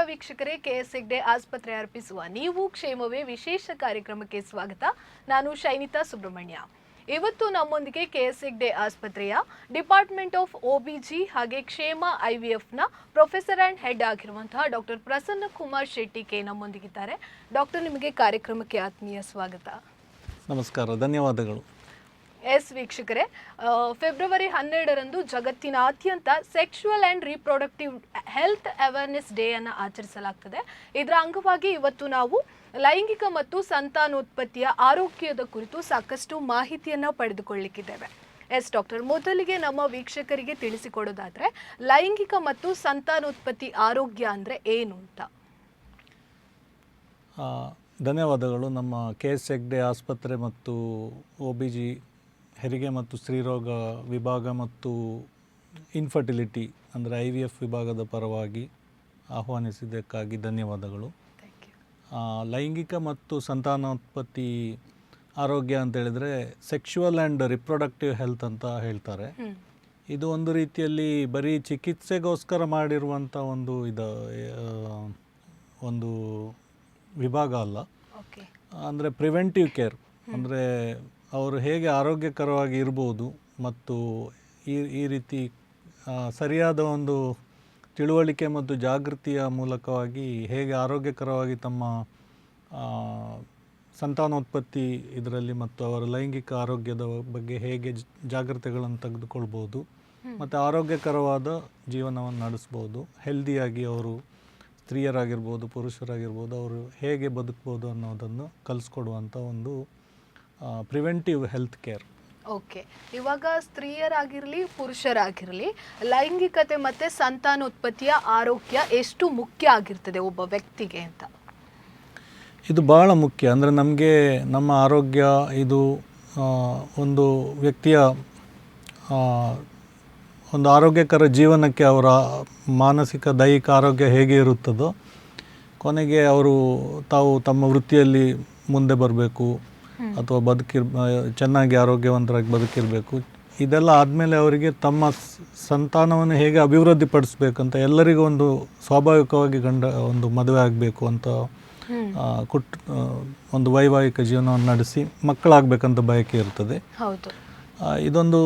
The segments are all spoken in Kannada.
ವೀಕ್ಷಕರೇ, ಕೆಎಸ್ ಹೆಗ್ಡೆ ಆಸ್ಪತ್ರೆ ಅರ್ಪಿಸುವ ನೀವು ಕ್ಷೇಮವೇ ವಿಶೇಷ ಕಾರ್ಯಕ್ರಮಕ್ಕೆ ಸ್ವಾಗತ. ನಾನು ಶೈನಿತಾ ಸುಬ್ರಹ್ಮಣ್ಯ. ಇವತ್ತು ನಮ್ಮೊಂದಿಗೆ ಕೆಎಸ್ ಹೆಗ್ಡೆ ಆಸ್ಪತ್ರೆಯ ಡಿಪಾರ್ಟ್ಮೆಂಟ್ ಆಫ್ OBG ಹಾಗೆ ಕ್ಷೇಮ IVFನ ಪ್ರೊಫೆಸರ್ ಆ್ಯಂಡ್ ಹೆಡ್ ಆಗಿರುವಂತಹ ಡಾಕ್ಟರ್ ಪ್ರಸನ್ನ ಕುಮಾರ್ ಶೆಟ್ಟಿ ಕೆ ನಮ್ಮೊಂದಿಗಿದ್ದಾರೆ. ಡಾಕ್ಟರ್, ನಿಮಗೆ ಕಾರ್ಯಕ್ರಮಕ್ಕೆ ಆತ್ಮೀಯ ಸ್ವಾಗತ. ನಮಸ್ಕಾರ, ಧನ್ಯವಾದಗಳು. ವೀಕ್ಷಕರೇ, ಫೆಬ್ರವರಿ 12ರಂದು ಜಗತ್ತಿನಾದ್ಯಂತ sexual and reproductive health awareness day ಅನ್ನು ಆಚರಿಸಲಾಗ್ತದೆ. ಇದರ ಅಂಗವಾಗಿ ಇವತ್ತು ನಾವು ಲೈಂಗಿಕ ಮತ್ತು ಸಂತಾನೋತ್ಪತ್ತಿಯ ಆರೋಗ್ಯದ ಕುರಿತು ಸಾಕಷ್ಟು ಮಾಹಿತಿಯನ್ನು ಪಡೆದುಕೊಳ್ಳಲಿಕ್ಕಿದ್ದೇವೆ. ಡಾಕ್ಟರ್, ಮೊದಲಿಗೆ ನಮ್ಮ ವೀಕ್ಷಕರಿಗೆ ತಿಳಿಸಿಕೊಡೋದಾದ್ರೆ ಲೈಂಗಿಕ ಮತ್ತು ಸಂತಾನೋತ್ಪತ್ತಿ ಆರೋಗ್ಯ ಅಂದರೆ ಏನು ಅಂತ. ಧನ್ಯವಾದಗಳು. ನಮ್ಮ ಕೆಎಸ್ ಹೆಗ್ಡೆ ಆಸ್ಪತ್ರೆ ಮತ್ತು OBG ಹೆರಿಗೆ ಮತ್ತು ಸ್ತ್ರೀರೋಗ ವಿಭಾಗ ಮತ್ತು ಇನ್ಫರ್ಟಿಲಿಟಿ ಅಂದರೆ IVF ವಿಭಾಗದ ಪರವಾಗಿ ಆಹ್ವಾನಿಸಿದ್ದಕ್ಕಾಗಿ ಧನ್ಯವಾದಗಳು. ಲೈಂಗಿಕ ಮತ್ತು ಸಂತಾನೋತ್ಪತ್ತಿ ಆರೋಗ್ಯ ಅಂತ ಹೇಳಿದರೆ ಸೆಕ್ಶುವಲ್ ಆ್ಯಂಡ್ ರಿಪ್ರೊಡಕ್ಟಿವ್ ಹೆಲ್ತ್ ಅಂತ ಹೇಳ್ತಾರೆ. ಇದು ಒಂದು ರೀತಿಯಲ್ಲಿ ಬರೀ ಚಿಕಿತ್ಸೆಗೋಸ್ಕರ ಮಾಡಿರುವಂಥ ಒಂದು ವಿಭಾಗ ಅಲ್ಲ. ಅಂದರೆ ಪ್ರಿವೆಂಟಿವ್ ಕೇರ್, ಅಂದರೆ ಅವರು ಹೇಗೆ ಆರೋಗ್ಯಕರವಾಗಿ ಇರ್ಬೋದು ಮತ್ತು ಈ ರೀತಿ ಸರಿಯಾದ ಒಂದು ತಿಳುವಳಿಕೆ ಮತ್ತು ಜಾಗೃತಿಯ ಮೂಲಕವಾಗಿ ಹೇಗೆ ಆರೋಗ್ಯಕರವಾಗಿ ತಮ್ಮ ಸಂತಾನೋತ್ಪತ್ತಿ ಇದರಲ್ಲಿ ಮತ್ತು ಅವರ ಲೈಂಗಿಕ ಆರೋಗ್ಯದ ಬಗ್ಗೆ ಹೇಗೆ ಜಾಗ್ರತೆಗಳನ್ನು ತೆಗೆದುಕೊಳ್ಬೋದು ಮತ್ತು ಆರೋಗ್ಯಕರವಾದ ಜೀವನವನ್ನು ನಡೆಸ್ಬೋದು, ಹೆಲ್ದಿಯಾಗಿ ಅವರು ಸ್ತ್ರೀಯರಾಗಿರ್ಬೋದು ಪುರುಷರಾಗಿರ್ಬೋದು ಅವರು ಹೇಗೆ ಬದುಕ್ಬೋದು ಅನ್ನೋದನ್ನು ಕಲಿಸ್ಕೊಡುವಂಥ ಒಂದು ಪ್ರಿವೆಂಟಿವ್ ಹೆಲ್ತ್ ಕೇರ್. ಓಕೆ, ಇವಾಗ ಸ್ತ್ರೀಯರಾಗಿರಲಿ ಪುರುಷರಾಗಿರಲಿ ಲೈಂಗಿಕತೆ ಮತ್ತು ಸಂತಾನೋತ್ಪತ್ತಿಯ ಆರೋಗ್ಯ ಎಷ್ಟು ಮುಖ್ಯ ಆಗಿರ್ತದೆ ಒಬ್ಬ ವ್ಯಕ್ತಿಗೆ ಅಂತ? ಇದು ಭಾಳ ಮುಖ್ಯ. ಅಂದರೆ ನಮಗೆ ನಮ್ಮ ಆರೋಗ್ಯ ಇದು ಒಂದು ವ್ಯಕ್ತಿಯ ಒಂದು ಆರೋಗ್ಯಕರ ಜೀವನಕ್ಕೆ ಅವರ ಮಾನಸಿಕ ದೈಹಿಕ ಆರೋಗ್ಯ ಹೇಗೆ ಇರುತ್ತದೋ ಕೊನೆಗೆ ಅವರು ತಾವು ತಮ್ಮ ವೃತ್ತಿಯಲ್ಲಿ ಮುಂದೆ ಬರಬೇಕು ಅಥವಾ ಚೆನ್ನಾಗಿ ಆರೋಗ್ಯವಂತರಾಗಿ ಬದುಕಿರಬೇಕು. ಇದೆಲ್ಲ ಆದಮೇಲೆ ಅವರಿಗೆ ತಮ್ಮ ಸಂತಾನವನ್ನು ಹೇಗೆ ಅಭಿವೃದ್ಧಿಪಡಿಸ್ಬೇಕಂತ ಎಲ್ಲರಿಗೂ ಒಂದು ಸ್ವಾಭಾವಿಕವಾಗಿ ಒಂದು ಮದುವೆ ಆಗಬೇಕು ಅಂತ ಒಂದು ವೈವಾಹಿಕ ಜೀವನವನ್ನು ನಡೆಸಿ ಮಕ್ಕಳಾಗಬೇಕಂತ ಬಯಕೆ ಇರ್ತದೆ. ಇದೊಂದು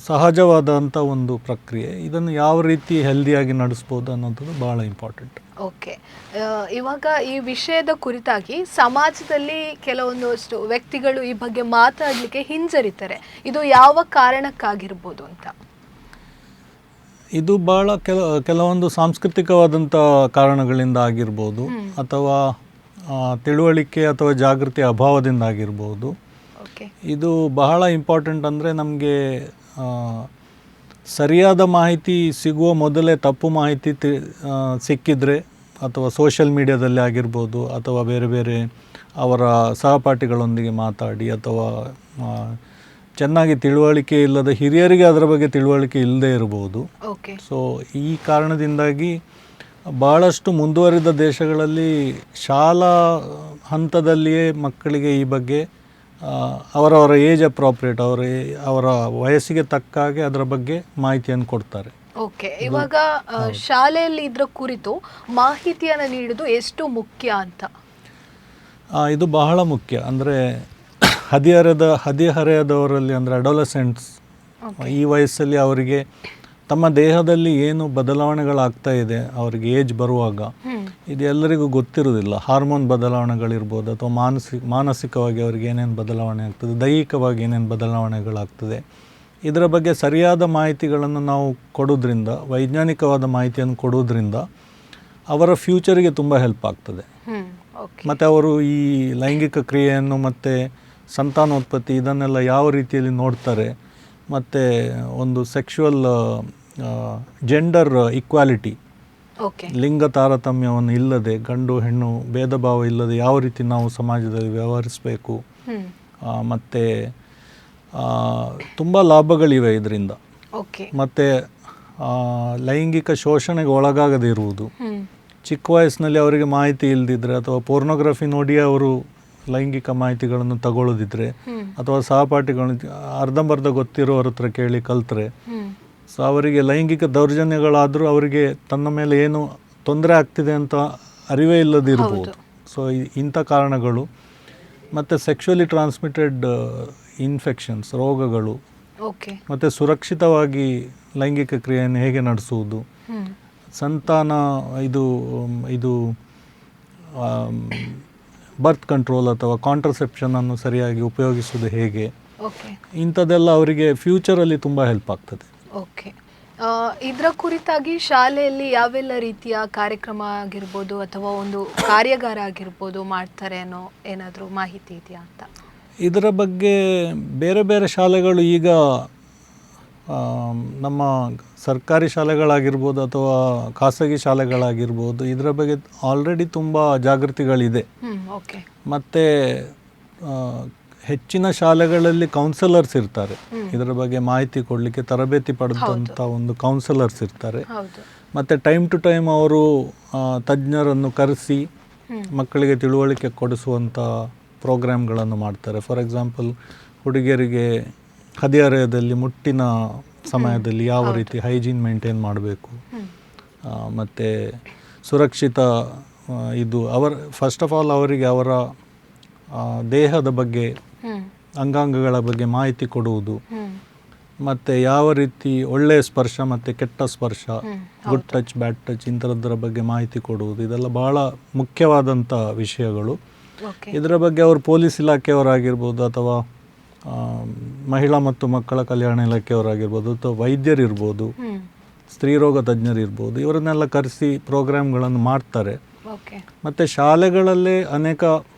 ಸಹಜವಾದಂಥ ಒಂದು ಪ್ರಕ್ರಿಯೆ. ಇದನ್ನು ಯಾವ ರೀತಿ ಹೆಲ್ದಿಯಾಗಿ ನಡೆಸ್ಬೋದು ಅನ್ನೋದು ಭಾಳ ಇಂಪಾರ್ಟೆಂಟ್. ಓಕೆ, ಇವಾಗ ಈ ವಿಷಯದ ಕುರಿತಾಗಿ ಸಮಾಜದಲ್ಲಿ ಕೆಲವೊಂದಷ್ಟು ವ್ಯಕ್ತಿಗಳು ಈ ಬಗ್ಗೆ ಮಾತಾಡಲಿಕ್ಕೆ ಹಿಂಜರಿತಾರೆ. ಇದು ಯಾವ ಕಾರಣಕ್ಕಾಗಿರ್ಬೋದು ಅಂತ? ಇದು ಭಾಳ ಕೆಲವೊಂದು ಸಾಂಸ್ಕೃತಿಕವಾದಂಥ ಕಾರಣಗಳಿಂದ ಆಗಿರ್ಬೋದು ಅಥವಾ ತಿಳುವಳಿಕೆ ಅಥವಾ ಜಾಗೃತಿ ಅಭಾವದಿಂದ ಆಗಿರ್ಬೋದು. ಇದು ಬಹಳ ಇಂಪಾರ್ಟೆಂಟ್. ಅಂದರೆ ನಮಗೆ ಸರಿಯಾದ ಮಾಹಿತಿ ಸಿಗುವ ಮೊದಲೇ ತಪ್ಪು ಮಾಹಿತಿ ಸಿಕ್ಕಿದರೆ ಅಥವಾ ಸೋಷಿಯಲ್ ಮೀಡಿಯಾದಲ್ಲಿ ಆಗಿರ್ಬೋದು ಅಥವಾ ಬೇರೆ ಬೇರೆ ಅವರ ಸಹಪಾಠಿಗಳೊಂದಿಗೆ ಮಾತಾಡಿ ಅಥವಾ ಚೆನ್ನಾಗಿ ತಿಳುವಳಿಕೆ ಇಲ್ಲದ ಹಿರಿಯರಿಗೆ ಅದರ ಬಗ್ಗೆ ತಿಳುವಳಿಕೆ ಇಲ್ಲದೇ ಇರ್ಬೋದು. ಸೊ ಈ ಕಾರಣದಿಂದಾಗಿ ಭಾಳಷ್ಟು ಮುಂದುವರಿದ ದೇಶಗಳಲ್ಲಿ ಶಾಲಾ ಹಂತದಲ್ಲಿಯೇ ಮಕ್ಕಳಿಗೆ ಈ ಬಗ್ಗೆ ಅವರವರ ಏಜ್ ಅಪ್ರಾಪ್ರಿಯೇಟ್ ಅವರ ವಯಸ್ಸಿಗೆ ತಕ್ಕ ಹಾಗೆ ಅದರ ಬಗ್ಗೆ ಮಾಹಿತಿಯನ್ನು ಕೊಡ್ತಾರೆ. ಓಕೆ, ಇವಾಗ ಶಾಲೆಯಲ್ಲಿ ಇದರ ಕುರಿತು ಮಾಹಿತಿಯನ್ನು ನೀಡೋದು ಎಷ್ಟು ಮುಖ್ಯ ಅಂತ? ಇದು ಬಹಳ ಮುಖ್ಯ. ಅಂದರೆ ಹದಿಹರೆಯದವರಲ್ಲಿ ಅಂದರೆ ಅಡೋಲಸೆಂಟ್ಸ್ ಈ ವಯಸ್ಸಲ್ಲಿ ಅವರಿಗೆ ತಮ್ಮ ದೇಹದಲ್ಲಿ ಏನು ಬದಲಾವಣೆಗಳಾಗ್ತಾ ಇದೆ ಅವರಿಗೆ ಏಜ್ ಬರುವಾಗ ಇದು ಎಲ್ಲರಿಗೂ ಗೊತ್ತಿರೋದಿಲ್ಲ. ಹಾರ್ಮೋನ್ ಬದಲಾವಣೆಗಳಿರ್ಬೋದು ಅಥವಾ ಮಾನಸಿಕವಾಗಿ ಅವರಿಗೆ ಏನೇನು ಬದಲಾವಣೆ ಆಗ್ತದೆ, ದೈಹಿಕವಾಗಿ ಏನೇನು ಬದಲಾವಣೆಗಳಾಗ್ತದೆ, ಇದರ ಬಗ್ಗೆ ಸರಿಯಾದ ಮಾಹಿತಿಗಳನ್ನು ನಾವು ಕೊಡೋದ್ರಿಂದ, ವೈಜ್ಞಾನಿಕವಾದ ಮಾಹಿತಿಯನ್ನು ಕೊಡೋದ್ರಿಂದ ಅವರ ಫ್ಯೂಚರಿಗೆ ತುಂಬ ಹೆಲ್ಪ್ ಆಗ್ತದೆ. ಮತ್ತು ಅವರು ಈ ಲೈಂಗಿಕ ಕ್ರಿಯೆಯನ್ನು ಮತ್ತು ಸಂತಾನೋತ್ಪತ್ತಿ ಇದನ್ನೆಲ್ಲ ಯಾವ ರೀತಿಯಲ್ಲಿ ನೋಡ್ತಾರೆ ಮತ್ತು ಒಂದು ಸೆಕ್ಶುವಲ್ ಜೆಂಡರ್ ಈಕ್ವಾಲಿಟಿ, ಲಿಂಗ ತಾರತಮ್ಯವನ್ನು ಇಲ್ಲದೆ ಗಂಡು ಹೆಣ್ಣು ಭೇದ ಭಾವ ಇಲ್ಲದೆ ಯಾವ ರೀತಿ ನಾವು ಸಮಾಜದಲ್ಲಿ ವ್ಯವಹರಿಸಬೇಕು ಮತ್ತು ತುಂಬ ಲಾಭಗಳಿವೆ ಇದರಿಂದ. ಮತ್ತು ಲೈಂಗಿಕ ಶೋಷಣೆಗೆ ಒಳಗಾಗದೇ ಇರುವುದು, ಚಿಕ್ಕ ವಯಸ್ಸಿನಲ್ಲಿ ಅವರಿಗೆ ಮಾಹಿತಿ ಇಲ್ಲದಿದ್ದರೆ ಅಥವಾ ಪೋರ್ನೋಗ್ರಫಿ ನೋಡಿ ಅವರು ಲೈಂಗಿಕ ಮಾಹಿತಿಗಳನ್ನು ತಗೊಳ್ಳೋದಿದ್ರೆ ಅಥವಾ ಸಹಪಾಠಿಗಳು ಅರ್ಧಂಬರ್ಧ ಗೊತ್ತಿರೋರ ಹತ್ರ ಕೇಳಿ ಕಲ್ತ್ರೆ ಸೊ ಅವರಿಗೆ ಲೈಂಗಿಕ ದೌರ್ಜನ್ಯಗಳಾದರೂ ಅವರಿಗೆ ತನ್ನ ಮೇಲೆ ಏನು ತೊಂದರೆ ಆಗ್ತಿದೆ ಅಂತ ಅರಿವೇ ಇಲ್ಲದಿರ್ಬೋದು. ಸೊ ಇಂಥ ಕಾರಣಗಳು, ಮತ್ತು ಸೆಕ್ಷುವಲಿ ಟ್ರಾನ್ಸ್ಮಿಟೆಡ್ ಇನ್ಫೆಕ್ಷನ್ಸ್, ರೋಗಗಳು, ಮತ್ತು ಸುರಕ್ಷಿತವಾಗಿ ಲೈಂಗಿಕ ಕ್ರಿಯೆಯನ್ನು ಹೇಗೆ ನಡೆಸುವುದು, ಸಂತಾನ ಇದು ಬರ್ತ್ ಕಂಟ್ರೋಲ್ ಅಥವಾ ಕಾಂಟ್ರಸೆಪ್ಷನನ್ನು ಸರಿಯಾಗಿ ಉಪಯೋಗಿಸುವುದು ಹೇಗೆ, ಇಂಥದ್ದೆಲ್ಲ ಅವರಿಗೆ ಫ್ಯೂಚರಲ್ಲಿ ತುಂಬ ಹೆಲ್ಪ್ ಆಗ್ತದೆ. ಓಕೆ, ಇದರ ಕುರಿತಾಗಿ ಶಾಲೆಯಲ್ಲಿ ಯಾವೆಲ್ಲ ರೀತಿಯ ಕಾರ್ಯಕ್ರಮ ಆಗಿರ್ಬೋದು ಅಥವಾ ಒಂದು ಕಾರ್ಯಾಗಾರ ಆಗಿರ್ಬೋದು ಮಾಡ್ತಾರೆ ಅನ್ನೋ ಏನಾದರೂ ಮಾಹಿತಿ ಇದೆಯಾ ಅಂತ? ಇದರ ಬಗ್ಗೆ ಬೇರೆ ಬೇರೆ ಶಾಲೆಗಳು ಈಗ ನಮ್ಮ ಸರ್ಕಾರಿ ಶಾಲೆಗಳಾಗಿರ್ಬೋದು ಅಥವಾ ಖಾಸಗಿ ಶಾಲೆಗಳಾಗಿರ್ಬೋದು ಇದರ ಬಗ್ಗೆ ಆಲ್ರೆಡಿ ತುಂಬ ಜಾಗೃತಿಗಳಿದೆ. ಮತ್ತು ಹೆಚ್ಚಿನ ಶಾಲೆಗಳಲ್ಲಿ ಕೌನ್ಸಿಲರ್ಸ್ ಇರ್ತಾರೆ, ಇದರ ಬಗ್ಗೆ ಮಾಹಿತಿ ಕೊಡಲಿಕ್ಕೆ ತರಬೇತಿ ಪಡೆದಂಥ ಒಂದು ಕೌನ್ಸಿಲರ್ಸ್ ಇರ್ತಾರೆ. ಮತ್ತು ಟೈಮ್ ಟು ಟೈಮ್ ಅವರು ತಜ್ಞರನ್ನು ಕರೆಸಿ ಮಕ್ಕಳಿಗೆ ತಿಳುವಳಿಕೆ ಕೊಡಿಸುವಂಥ ಪ್ರೋಗ್ರಾಮ್ಗಳನ್ನು ಮಾಡ್ತಾರೆ. ಫಾರ್ ಎಕ್ಸಾಂಪಲ್, ಹುಡುಗಿಯರಿಗೆ ಹದಿಹರೆಯದಲ್ಲಿ ಮುಟ್ಟಿನ ಸಮಯದಲ್ಲಿ ಯಾವ ರೀತಿ ಹೈಜೀನ್ ಮೇಂಟೈನ್ ಮಾಡಬೇಕು, ಮತ್ತು ಸುರಕ್ಷಿತ ಫಸ್ಟ್ ಆಫ್ ಆಲ್ ಅವರಿಗೆ ಅವರ ದೇಹದ ಬಗ್ಗೆ, ಅಂಗಾಂಗಗಳ ಬಗ್ಗೆ ಮಾಹಿತಿ ಕೊಡುವುದು, ಮತ್ತು ಯಾವ ರೀತಿ ಒಳ್ಳೆಯ ಸ್ಪರ್ಶ ಮತ್ತು ಕೆಟ್ಟ ಸ್ಪರ್ಶ, ಗುಡ್ ಟಚ್, ಬ್ಯಾಡ್ ಟಚ್, ಇಂಥದ್ದರ ಬಗ್ಗೆ ಮಾಹಿತಿ ಕೊಡುವುದು, ಇದೆಲ್ಲ ಬಹಳ ಮುಖ್ಯವಾದಂಥ ವಿಷಯಗಳು. ಇದರ ಬಗ್ಗೆ ಅವರು ಪೊಲೀಸ್ ಇಲಾಖೆಯವರಾಗಿರ್ಬೋದು ಅಥವಾ ಮಹಿಳಾ ಮತ್ತು ಮಕ್ಕಳ ಕಲ್ಯಾಣ ಇಲಾಖೆಯವರಾಗಿರ್ಬೋದು ಅಥವಾ ವೈದ್ಯರಿರ್ಬೋದು, ಸ್ತ್ರೀರೋಗ ತಜ್ಞರಿರ್ಬೋದು, ಇವರನ್ನೆಲ್ಲ ಕರೆಸಿ ಪ್ರೋಗ್ರಾಮ್ಗಳನ್ನು ಮಾಡ್ತಾರೆ. ಮತ್ತು ಶಾಲೆಗಳಲ್ಲೇ ಅನೇಕ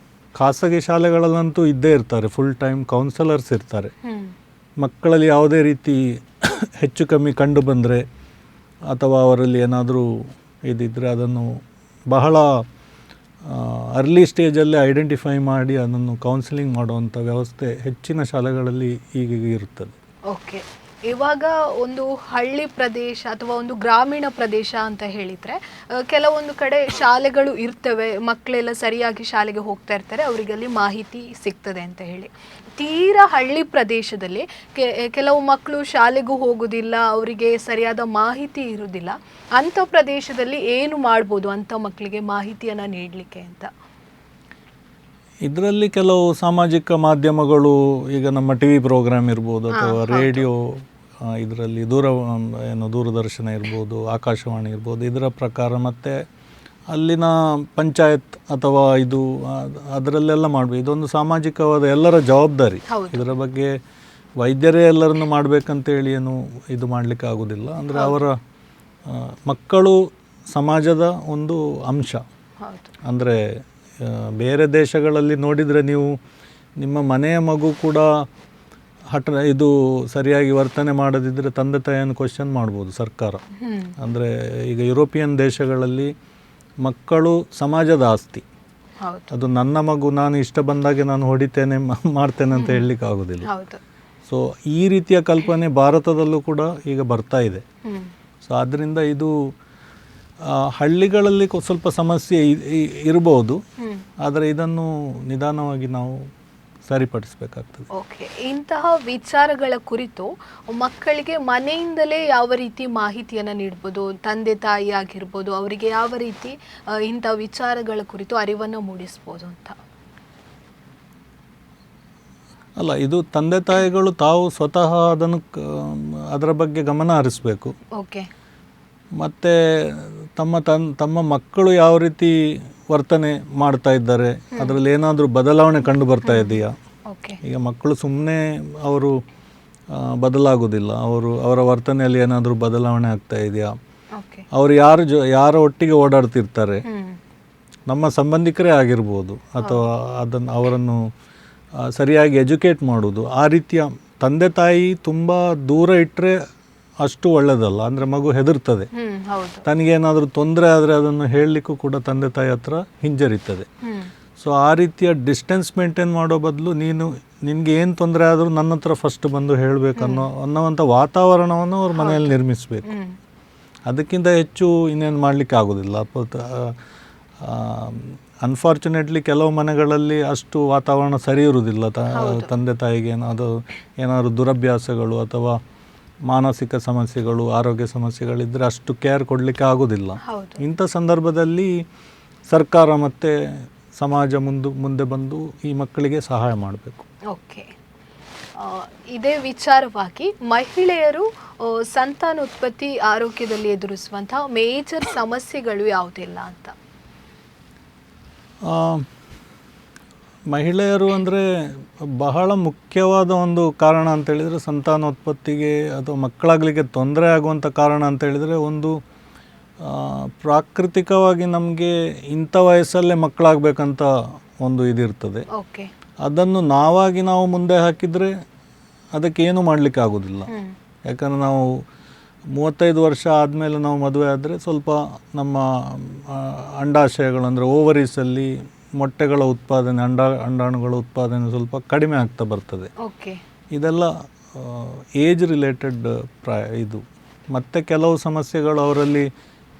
ಖಾಸಗಿ ಶಾಲೆಗಳಲ್ಲಂತೂ ಇದ್ದೇ ಇರ್ತಾರೆ, ಫುಲ್ ಟೈಮ್ ಕೌನ್ಸಿಲರ್ಸ್ ಇರ್ತಾರೆ. ಮಕ್ಕಳಲ್ಲಿ ಯಾವುದೇ ರೀತಿ ಹೆಚ್ಚು ಕಮ್ಮಿ ಕಂಡು ಬಂದರೆ ಅಥವಾ ಅವರಲ್ಲಿ ಏನಾದರೂ ಇದಿದ್ದರೆ ಅದನ್ನು ಬಹಳ ಅರ್ಲಿ ಸ್ಟೇಜಲ್ಲೇ ಐಡೆಂಟಿಫೈ ಮಾಡಿ ಅದನ್ನು ಕೌನ್ಸಿಲಿಂಗ್ ಮಾಡುವಂಥ ವ್ಯವಸ್ಥೆ ಹೆಚ್ಚಿನ ಶಾಲೆಗಳಲ್ಲಿ ಈಗೀಗ ಇರುತ್ತದೆ. ಓಕೆ, ಇವಾಗ ಒಂದು ಹಳ್ಳಿ ಪ್ರದೇಶ ಅಥವಾ ಒಂದು ಗ್ರಾಮೀಣ ಪ್ರದೇಶ ಅಂತ ಹೇಳಿದರೆ ಕೆಲವೊಂದು ಕಡೆ ಶಾಲೆಗಳು ಇರ್ತವೆ, ಮಕ್ಕಳೆಲ್ಲ ಸರಿಯಾಗಿ ಶಾಲೆಗೆ ಹೋಗ್ತಾ ಇರ್ತಾರೆ, ಅವರಿಗಲ್ಲಿ ಮಾಹಿತಿ ಸಿಗ್ತದೆ ಅಂತ ಹೇಳಿ. ತೀರಾ ಹಳ್ಳಿ ಪ್ರದೇಶದಲ್ಲಿ ಕೆಲವು ಮಕ್ಕಳು ಶಾಲೆಗೂ ಹೋಗೋದಿಲ್ಲ, ಅವರಿಗೆ ಸರಿಯಾದ ಮಾಹಿತಿ ಇರೋದಿಲ್ಲ. ಅಂಥ ಪ್ರದೇಶದಲ್ಲಿ ಏನು ಮಾಡ್ಬೋದು ಅಂಥ ಮಕ್ಕಳಿಗೆ ಮಾಹಿತಿಯನ್ನು ನೀಡಲಿಕ್ಕೆ ಅಂತ? ಇದರಲ್ಲಿ ಕೆಲವು ಸಾಮಾಜಿಕ ಮಾಧ್ಯಮಗಳು, ಈಗ ನಮ್ಮ ಟಿ ವಿ ಪ್ರೋಗ್ರಾಮ್ ಇರ್ಬೋದು ಅಥವಾ ರೇಡಿಯೋ, ಇದರಲ್ಲಿ ದೂರದರ್ಶನ ಇರ್ಬೋದು, ಆಕಾಶವಾಣಿ ಇರ್ಬೋದು, ಇದರ ಪ್ರಕಾರ, ಮತ್ತು ಅಲ್ಲಿನ ಪಂಚಾಯತ್ ಅಥವಾ ಅದರಲ್ಲೆಲ್ಲ ಮಾಡಬೇಕು. ಇದೊಂದು ಸಾಮಾಜಿಕವಾದ ಎಲ್ಲರ ಜವಾಬ್ದಾರಿ. ಇದರ ಬಗ್ಗೆ ವೈದ್ಯರೇ ಎಲ್ಲರನ್ನು ಮಾಡಬೇಕಂತೇಳಿ ಏನು ಇದು ಮಾಡಲಿಕ್ಕೆ ಆಗೋದಿಲ್ಲ. ಅಂದರೆ ಅವರ ಮಕ್ಕಳು ಸಮಾಜದ ಒಂದು ಅಂಶ. ಅಂದರೆ ಬೇರೆ ದೇಶಗಳಲ್ಲಿ ನೋಡಿದರೆ ನೀವು ನಿಮ್ಮ ಮನೆಯ ಮಗು ಕೂಡ ಇದು ಸರಿಯಾಗಿ ವರ್ತನೆ ಮಾಡದಿದ್ದರೆ ತಂದೆ ತಾಯಿಯನ್ನು ಕ್ವಶನ್ ಮಾಡ್ಬೋದು ಸರ್ಕಾರ. ಅಂದರೆ ಈಗ ಯುರೋಪಿಯನ್ ದೇಶಗಳಲ್ಲಿ ಮಕ್ಕಳು ಸಮಾಜದ ಆಸ್ತಿ. ಅದು ನನ್ನ ಮಗು, ನಾನು ಇಷ್ಟ ಬಂದಾಗೆ ನಾನು ಹೊಡಿತೇನೆ ಮಾಡ್ತೇನೆ ಅಂತ ಹೇಳಲಿಕ್ಕೆ ಆಗೋದಿಲ್ಲ. ಸೊ ಈ ರೀತಿಯ ಕಲ್ಪನೆ ಭಾರತದಲ್ಲೂ ಕೂಡ ಈಗ ಬರ್ತಾ ಇದೆ. ಸೊ ಆದ್ದರಿಂದ ಇದು ಹಳ್ಳಿಗಳಲ್ಲಿ ಸ್ವಲ್ಪ ಸಮಸ್ಯೆ ಇರ್ಬೋದು, ಆದರೆ ಇದನ್ನು ನಿಧಾನವಾಗಿ ನಾವು ಸರಿಪಡಿಸಬೇಕಾಗ್ತದೆ. ಓಕೆ, ಇಂತಹ ವಿಚಾರಗಳ ಕುರಿತು ಮಕ್ಕಳಿಗೆ ಮನೆಯಿಂದಲೇ ಯಾವ ರೀತಿ ಮಾಹಿತಿಯನ್ನು ನೀಡ್ಬೋದು? ತಂದೆ ತಾಯಿ ಆಗಿರ್ಬೋದು, ಅವರಿಗೆ ಯಾವ ರೀತಿ ಇಂಥ ವಿಚಾರಗಳ ಕುರಿತು ಅರಿವನ್ನು ಮೂಡಿಸ್ಬೋದು ಅಂತ? ಅಲ್ಲ, ಇದು ತಂದೆ ತಾಯಿಗಳು ತಾವು ಸ್ವತಃ ಅದರ ಬಗ್ಗೆ ಗಮನ ಹರಿಸಬೇಕು. ಓಕೆ. ಮತ್ತು ತಮ್ಮ ಮಕ್ಕಳು ಯಾವ ರೀತಿ ವರ್ತನೆ ಮಾಡ್ತಾ ಇದ್ದಾರೆ, ಅದರಲ್ಲಿ ಏನಾದರೂ ಬದಲಾವಣೆ ಕಂಡು ಬರ್ತಾ ಇದೆಯಾ? ಈಗ ಮಕ್ಕಳು ಸುಮ್ಮನೆ ಅವರು ಬದಲಾಗೋದಿಲ್ಲ, ಅವರ ವರ್ತನೆಯಲ್ಲಿ ಏನಾದರೂ ಬದಲಾವಣೆ ಆಗ್ತಾ ಇದೆಯಾ? ಅವರು ಯಾರ ಒಟ್ಟಿಗೆ ಓಡಾಡ್ತಿರ್ತಾರೆ, ನಮ್ಮ ಸಂಬಂಧಿಕರೇ ಆಗಿರ್ಬೋದು, ಅಥವಾ ಅವರನ್ನು ಸರಿಯಾಗಿ ಎಜುಕೇಟ್ ಮಾಡೋದು, ಆ ರೀತಿಯ ತಂದೆ ತಾಯಿ ತುಂಬ ದೂರ ಇಟ್ಟರೆ ಅಷ್ಟು ಒಳ್ಳೆಯದಲ್ಲ. ಅಂದರೆ ಮಗು ಹೆದರ್ತದೆ, ತನಗೇನಾದರೂ ತೊಂದರೆ ಆದರೆ ಅದನ್ನು ಹೇಳಲಿಕ್ಕೂ ಕೂಡ ತಂದೆ ತಾಯಿ ಹತ್ರ ಹಿಂಜರಿತದೆ. ಸೊ ಆ ರೀತಿಯ ಡಿಸ್ಟೆನ್ಸ್ ಮೇಂಟೈನ್ ಮಾಡೋ ಬದಲು ನಿನಗೆ ಏನು ತೊಂದರೆ ಆದರೂ ನನ್ನ ಹತ್ರ ಫಸ್ಟ್ ಬಂದು ಹೇಳಬೇಕು ಅನ್ನೋವಂಥ ವಾತಾವರಣವನ್ನು ಅವ್ರ ಮನೆಯಲ್ಲಿ ನಿರ್ಮಿಸಬೇಕು. ಅದಕ್ಕಿಂತ ಹೆಚ್ಚು ಇನ್ನೇನು ಮಾಡಲಿಕ್ಕೆ ಆಗೋದಿಲ್ಲ. ಅನ್ಫಾರ್ಚುನೇಟ್ಲಿ ಕೆಲವು ಮನೆಗಳಲ್ಲಿ ಅಷ್ಟು ವಾತಾವರಣ ಸರಿ ಇರುವುದಿಲ್ಲ. ತಂದೆ ತಾಯಿಗೆ ಏನಾದರೂ ದುರಭ್ಯಾಸಗಳು ಅಥವಾ ಮಾನಸಿಕ ಸಮಸ್ಯೆಗಳು, ಆರೋಗ್ಯ ಸಮಸ್ಯೆಗಳಿದ್ದರೆ ಅಷ್ಟು ಕೇರ್ ಕೊಡಲಿಕ್ಕೆ ಆಗೋದಿಲ್ಲ. ಹೌದು. ಇಂಥ ಸಂದರ್ಭದಲ್ಲಿ ಸರ್ಕಾರ ಮತ್ತು ಸಮಾಜ ಮುಂದೆ ಬಂದು ಈ ಮಕ್ಕಳಿಗೆ ಸಹಾಯ ಮಾಡಬೇಕು. ಓಕೆ, ಇದೇ ವಿಚಾರವಾಗಿ ಮಹಿಳೆಯರು ಸಂತಾನೋತ್ಪತ್ತಿ ಆರೋಗ್ಯದಲ್ಲಿ ಎದುರಿಸುವಂತಹ ಮೇಜರ್ ಸಮಸ್ಯೆಗಳು ಯಾವುದಿಲ್ಲ ಅಂತ? ಮಹಿಳೆಯರು ಅಂದರೆ ಬಹಳ ಮುಖ್ಯವಾದ ಒಂದು ಕಾರಣ ಅಂತೇಳಿದರೆ ಸಂತಾನೋತ್ಪತ್ತಿಗೆ ಅಥವಾ ಮಕ್ಕಳಾಗಲಿಕ್ಕೆ ತೊಂದರೆ ಆಗುವಂಥ ಕಾರಣ ಅಂತೇಳಿದರೆ ಒಂದು ಪ್ರಾಕೃತಿಕವಾಗಿ ನಮಗೆ ಇಂಥ ವಯಸ್ಸಲ್ಲೇ ಮಕ್ಕಳಾಗಬೇಕಂತ ಒಂದು ಇದಿರ್ತದೆ. ಓಕೆ, ಅದನ್ನು ನಾವು ಮುಂದೆ ಹಾಕಿದರೆ ಅದಕ್ಕೆ ಏನು ಮಾಡಲಿಕ್ಕೆ ಆಗೋದಿಲ್ಲ. ಯಾಕಂದರೆ ನಾವು 35 ವರ್ಷ ಆದಮೇಲೆ ನಾವು ಮದುವೆ ಆದರೆ ಸ್ವಲ್ಪ ನಮ್ಮ ಅಂಡಾಶಯಗಳು ಅಂದರೆ ಓವರೀಸಲ್ಲಿ ಮೊಟ್ಟೆಗಳ ಉತ್ಪಾದನೆ, ಅಂಡಾಣುಗಳ ಉತ್ಪಾದನೆ ಸ್ವಲ್ಪ ಕಡಿಮೆ ಆಗ್ತಾ ಬರ್ತದೆ. ಓಕೆ, ಇದೆಲ್ಲ ಏಜ್ ರಿಲೇಟೆಡ್ ಇದು. ಮತ್ತು ಕೆಲವು ಸಮಸ್ಯೆಗಳು ಅವರಲ್ಲಿ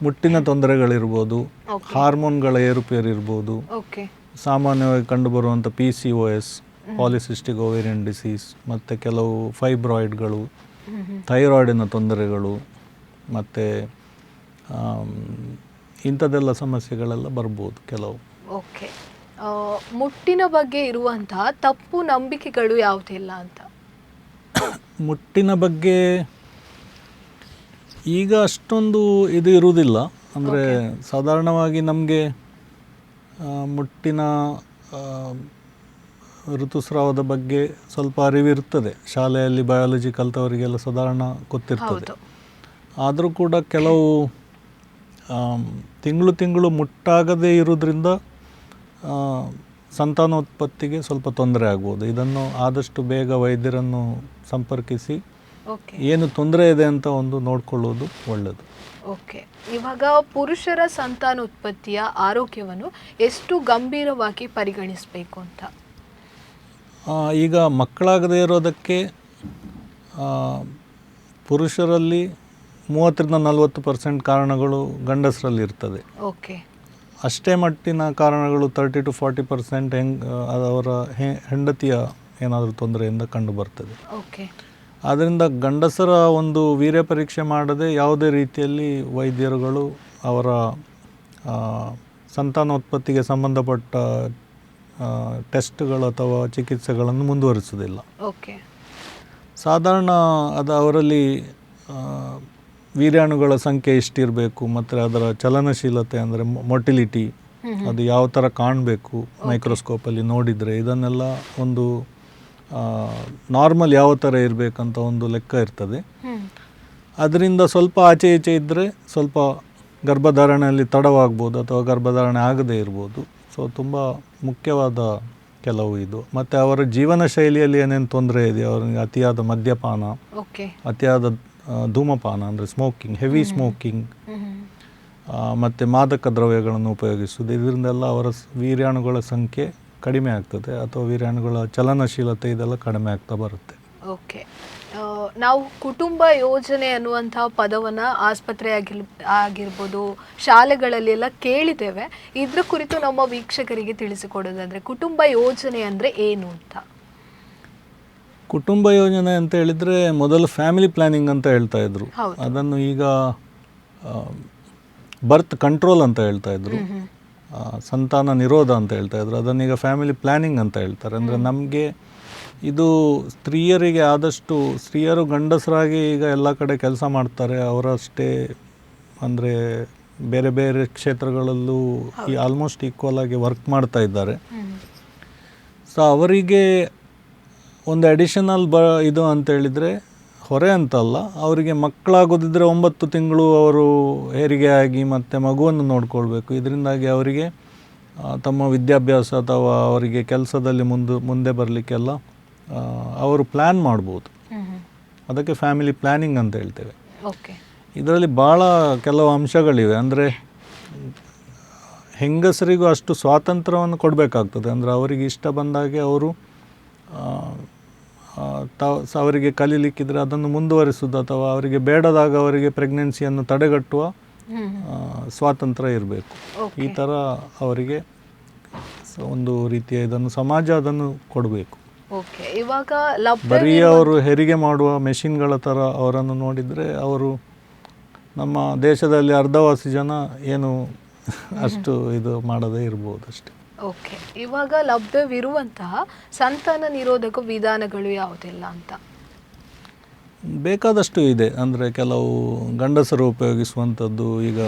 ಮುಟ್ಟಿನ ತೊಂದರೆಗಳಿರ್ಬೋದು, ಹಾರ್ಮೋನ್ಗಳ ಏರುಪೇರು ಇರ್ಬೋದು, ಓಕೆ, ಸಾಮಾನ್ಯವಾಗಿ ಕಂಡುಬರುವಂಥ PCOS, ಪಾಲಿಸಿಸ್ಟಿಕ್ ಓವೇರಿಯನ್ ಡಿಸೀಸ್, ಮತ್ತು ಕೆಲವು ಫೈಬ್ರಾಯ್ಡ್ಗಳು, ಥೈರಾಯ್ಡಿನ ತೊಂದರೆಗಳು, ಮತ್ತು ಇಂಥದ್ದೆಲ್ಲ ಸಮಸ್ಯೆಗಳೆಲ್ಲ ಬರ್ಬೋದು ಕೆಲವು. ಓಕೆ, ಮುಟ್ಟಿನ ಬಗ್ಗೆ ಇರುವಂತಹ ತಪ್ಪು ನಂಬಿಕೆಗಳು ಯಾವುದಿಲ್ಲ ಅಂತ? ಮುಟ್ಟಿನ ಬಗ್ಗೆ ಈಗ ಅಷ್ಟೊಂದು ಇದು ಇರುವುದಿಲ್ಲ. ಅಂದರೆ ಸಾಧಾರಣವಾಗಿ ನಮಗೆ ಮುಟ್ಟಿನ ಋತುಸ್ರಾವದ ಬಗ್ಗೆ ಸ್ವಲ್ಪ ಅರಿವಿರ್ತದೆ. ಶಾಲೆಯಲ್ಲಿ ಬಯಾಲಜಿ ಕಲಿತವರಿಗೆಲ್ಲ ಸಾಧಾರಣ ಗೊತ್ತಿರ್ತದೆ. ಆದರೂ ಕೂಡ ಕೆಲವು ತಿಂಗಳು ಮುಟ್ಟಾಗದೇ ಇರೋದ್ರಿಂದ ಸಂತಾನೋತ್ಪತ್ತಿಗೆ ಸ್ವಲ್ಪ ತೊಂದರೆ ಆಗ್ಬೋದು. ಇದನ್ನು ಆದಷ್ಟು ಬೇಗ ವೈದ್ಯರನ್ನು ಸಂಪರ್ಕಿಸಿ ಏನು ತೊಂದರೆ ಇದೆ ಅಂತ ಒಂದು ನೋಡಿಕೊಳ್ಳೋದು ಒಳ್ಳೆಯದು. ಓಕೆ, ಇವಾಗ ಪುರುಷರ ಸಂತಾನೋತ್ಪತ್ತಿಯ ಆರೋಗ್ಯವನ್ನು ಎಷ್ಟು ಗಂಭೀರವಾಗಿ ಪರಿಗಣಿಸಬೇಕು ಅಂತ? ಈಗ ಮಕ್ಕಳಾಗದೇ ಇರೋದಕ್ಕೆ ಪುರುಷರಲ್ಲಿ 30-40% ಕಾರಣಗಳು ಗಂಡಸರಲ್ಲಿ ಇರ್ತದೆ. ಓಕೆ, ಅಷ್ಟೇ ಮಟ್ಟಿನ ಕಾರಣಗಳು 30-40% ಅವರ ಹೆಂಡತಿಯ ಏನಾದರೂ ತೊಂದರೆಯಿಂದ ಕಂಡು ಬರ್ತದೆ. ಓಕೆ, ಆದ್ದರಿಂದ ಗಂಡಸರ ಒಂದು ವೀರ್ಯ ಪರೀಕ್ಷೆ ಮಾಡದೆ ಯಾವುದೇ ರೀತಿಯಲ್ಲಿ ವೈದ್ಯರುಗಳು ಅವರ ಸಂತಾನೋತ್ಪತ್ತಿಗೆ ಸಂಬಂಧಪಟ್ಟ ಟೆಸ್ಟ್ಗಳು ಅಥವಾ ಚಿಕಿತ್ಸೆಗಳನ್ನು ಮುಂದುವರಿಸುವುದಿಲ್ಲ. ಓಕೆ, ಸಾಧಾರಣ ಅದು ಅವರಲ್ಲಿ ವೀರ್ಯಾಣುಗಳ ಸಂಖ್ಯೆ ಎಷ್ಟಿರಬೇಕು ಮತ್ತು ಅದರ ಚಲನಶೀಲತೆ ಅಂದರೆ ಮೊಟಿಲಿಟಿ ಅದು ಯಾವ ಥರ ಕಾಣಬೇಕು ಮೈಕ್ರೋಸ್ಕೋಪಲ್ಲಿ ನೋಡಿದರೆ, ಇದನ್ನೆಲ್ಲ ಒಂದು ನಾರ್ಮಲ್ ಯಾವ ಥರ ಇರಬೇಕಂತ ಒಂದು ಲೆಕ್ಕ ಇರ್ತದೆ. ಅದರಿಂದ ಸ್ವಲ್ಪ ಆಚೆ ಈಚೆ ಇದ್ದರೆ ಸ್ವಲ್ಪ ಗರ್ಭಧಾರಣೆಯಲ್ಲಿ ತಡವಾಗ್ಬೋದು ಅಥವಾ ಗರ್ಭಧಾರಣೆ ಆಗದೇ ಇರ್ಬೋದು. ಸೊ ತುಂಬ ಮುಖ್ಯವಾದ ಕೆಲವು ಇದು. ಮತ್ತು ಅವರ ಜೀವನ ಶೈಲಿಯಲ್ಲಿ ಏನೇನು ತೊಂದರೆ ಇದೆ, ಅವರಿಗೆ ಅತಿಯಾದ ಮದ್ಯಪಾನ, ಅತಿಯಾದ ಧೂಮಪಾನ ಅಂದರೆ ಸ್ಮೋಕಿಂಗ್, ಹೆವಿ ಸ್ಮೋಕಿಂಗ್, ಮತ್ತು ಮಾದಕ ದ್ರವ್ಯಗಳನ್ನು ಉಪಯೋಗಿಸುವುದು, ಇದರಿಂದೆಲ್ಲ ಅವರ ವೀರ್ಯಾಣುಗಳ ಸಂಖ್ಯೆ ಕಡಿಮೆ ಆಗ್ತದೆ ಅಥವಾ ವೀರ್ಯಾಣುಗಳ ಚಲನಶೀಲತೆ ಇದೆಲ್ಲ ಕಡಿಮೆ ಆಗ್ತಾ ಬರುತ್ತೆ. ಓಕೆ, ನಾವು ಕುಟುಂಬ ಯೋಜನೆ ಅನ್ನುವಂತಹ ಪದವನ್ನು ಆಸ್ಪತ್ರೆ ಆಗಿರ್ಬೋದು ಶಾಲೆಗಳಲ್ಲೆಲ್ಲ ಕೇಳಿದ್ದೇವೆ. ಇದ್ರ ಕುರಿತು ನಮ್ಮ ವೀಕ್ಷಕರಿಗೆ ತಿಳಿಸಿಕೊಡೋದಂದರೆ ಕುಟುಂಬ ಯೋಜನೆ ಅಂದರೆ ಏನು ಅಂತ? ಕುಟುಂಬ ಯೋಜನೆ ಅಂತ ಹೇಳಿದರೆ ಮೊದಲು ಫ್ಯಾಮಿಲಿ ಪ್ಲ್ಯಾನಿಂಗ್ ಅಂತ ಹೇಳ್ತಾ ಇದ್ರು. ಅದನ್ನು ಈಗ ಬರ್ತ್ ಕಂಟ್ರೋಲ್ ಅಂತ ಹೇಳ್ತಾ ಇದ್ರು, ಸಂತಾನ ನಿರೋಧ ಅಂತ ಹೇಳ್ತಾ ಇದ್ರು. ಅದನ್ನೀಗ ಫ್ಯಾಮಿಲಿ ಪ್ಲ್ಯಾನಿಂಗ್ ಅಂತ ಹೇಳ್ತಾರೆ. ಅಂದರೆ ನಮಗೆ ಇದು ಸ್ತ್ರೀಯರಿಗೆ ಆದಷ್ಟು, ಸ್ತ್ರೀಯರು ಗಂಡಸರಾಗಿ ಈಗ ಎಲ್ಲ ಕಡೆ ಕೆಲಸ ಮಾಡ್ತಾರೆ, ಅವರಷ್ಟೇ ಅಂದರೆ ಬೇರೆ ಬೇರೆ ಕ್ಷೇತ್ರಗಳಲ್ಲೂ ಆಲ್ಮೋಸ್ಟ್ ಈಕ್ವಲ್ ಆಗಿ ವರ್ಕ್ ಮಾಡ್ತಾ ಇದ್ದಾರೆ. ಸೊ ಅವರಿಗೆ ಒಂದು ಅಡಿಷನಲ್ ಇದು ಅಂತೇಳಿದರೆ ಹೊರೆ ಅಂತಲ್ಲ, ಅವರಿಗೆ ಮಕ್ಕಳಾಗೋದಿದ್ದರೆ 9 ತಿಂಗಳು ಅವರು ಹೆರಿಗೆ ಆಗಿ ಮತ್ತು ಮಗುವನ್ನು ನೋಡ್ಕೊಳ್ಬೇಕು. ಇದರಿಂದಾಗಿ ಅವರಿಗೆ ತಮ್ಮ ವಿದ್ಯಾಭ್ಯಾಸ ಅಥವಾ ಅವರಿಗೆ ಕೆಲಸದಲ್ಲಿ ಮುಂದೆ ಬರಲಿಕ್ಕೆಲ್ಲ ಅವರು ಪ್ಲ್ಯಾನ್ ಮಾಡ್ಬೋದು. ಅದಕ್ಕೆ ಫ್ಯಾಮಿಲಿ ಪ್ಲ್ಯಾನಿಂಗ್ ಅಂತ ಹೇಳ್ತೇವೆ. ಇದರಲ್ಲಿ ಭಾಳ ಕೆಲವು ಅಂಶಗಳಿವೆ. ಅಂದರೆ ಹೆಂಗಸರಿಗೂ ಅಷ್ಟು ಸ್ವಾತಂತ್ರ್ಯವನ್ನು ಕೊಡಬೇಕಾಗ್ತದೆ. ಅಂದರೆ ಅವರಿಗೆ ಇಷ್ಟ ಬಂದಾಗೆ ಅವರು ಅವರಿಗೆ ಕಲೀಲಿಕ್ಕಿದ್ರೆ ಅದನ್ನು ಮುಂದುವರಿಸೋದು ಅಥವಾ ಅವರಿಗೆ ಬೇಡದಾಗ ಅವರಿಗೆ ಪ್ರೆಗ್ನೆನ್ಸಿಯನ್ನು ತಡೆಗಟ್ಟುವ ಸ್ವಾತಂತ್ರ್ಯ ಇರಬೇಕು. ಈ ಥರ ಅವರಿಗೆ ಒಂದು ರೀತಿಯ ಇದನ್ನು ಸಮಾಜ ಅದನ್ನು ಕೊಡಬೇಕು. ಓಕೆ, ಇವಾಗ ಲಭ್ಯ ಬರೀ ಅವರು ಹೆರಿಗೆ ಮಾಡುವ ಮೆಷಿನ್ಗಳ ಥರ ಅವರನ್ನು ನೋಡಿದರೆ ಅವರು ನಮ್ಮ ದೇಶದಲ್ಲಿ ಅರ್ಧವಾಸಿ ಜನ ಏನು ಅಷ್ಟು ಇದು ಮಾಡದೇ ಇರ್ಬೋದು ಅಷ್ಟೇ. ಓಕೆ, ಇವಾಗ ಲಭ್ಯವಿರುವಂತಹ ಸಂತಾನ ನಿರೋಧಕ ವಿಧಾನಗಳು ಯಾವುದೆಲ್ಲ ಅಂತ? ಬೇಕಾದಷ್ಟು ಇದೆ. ಅಂದರೆ ಕೆಲವು ಗಂಡಸರು ಉಪಯೋಗಿಸುವಂಥದ್ದು, ಈಗ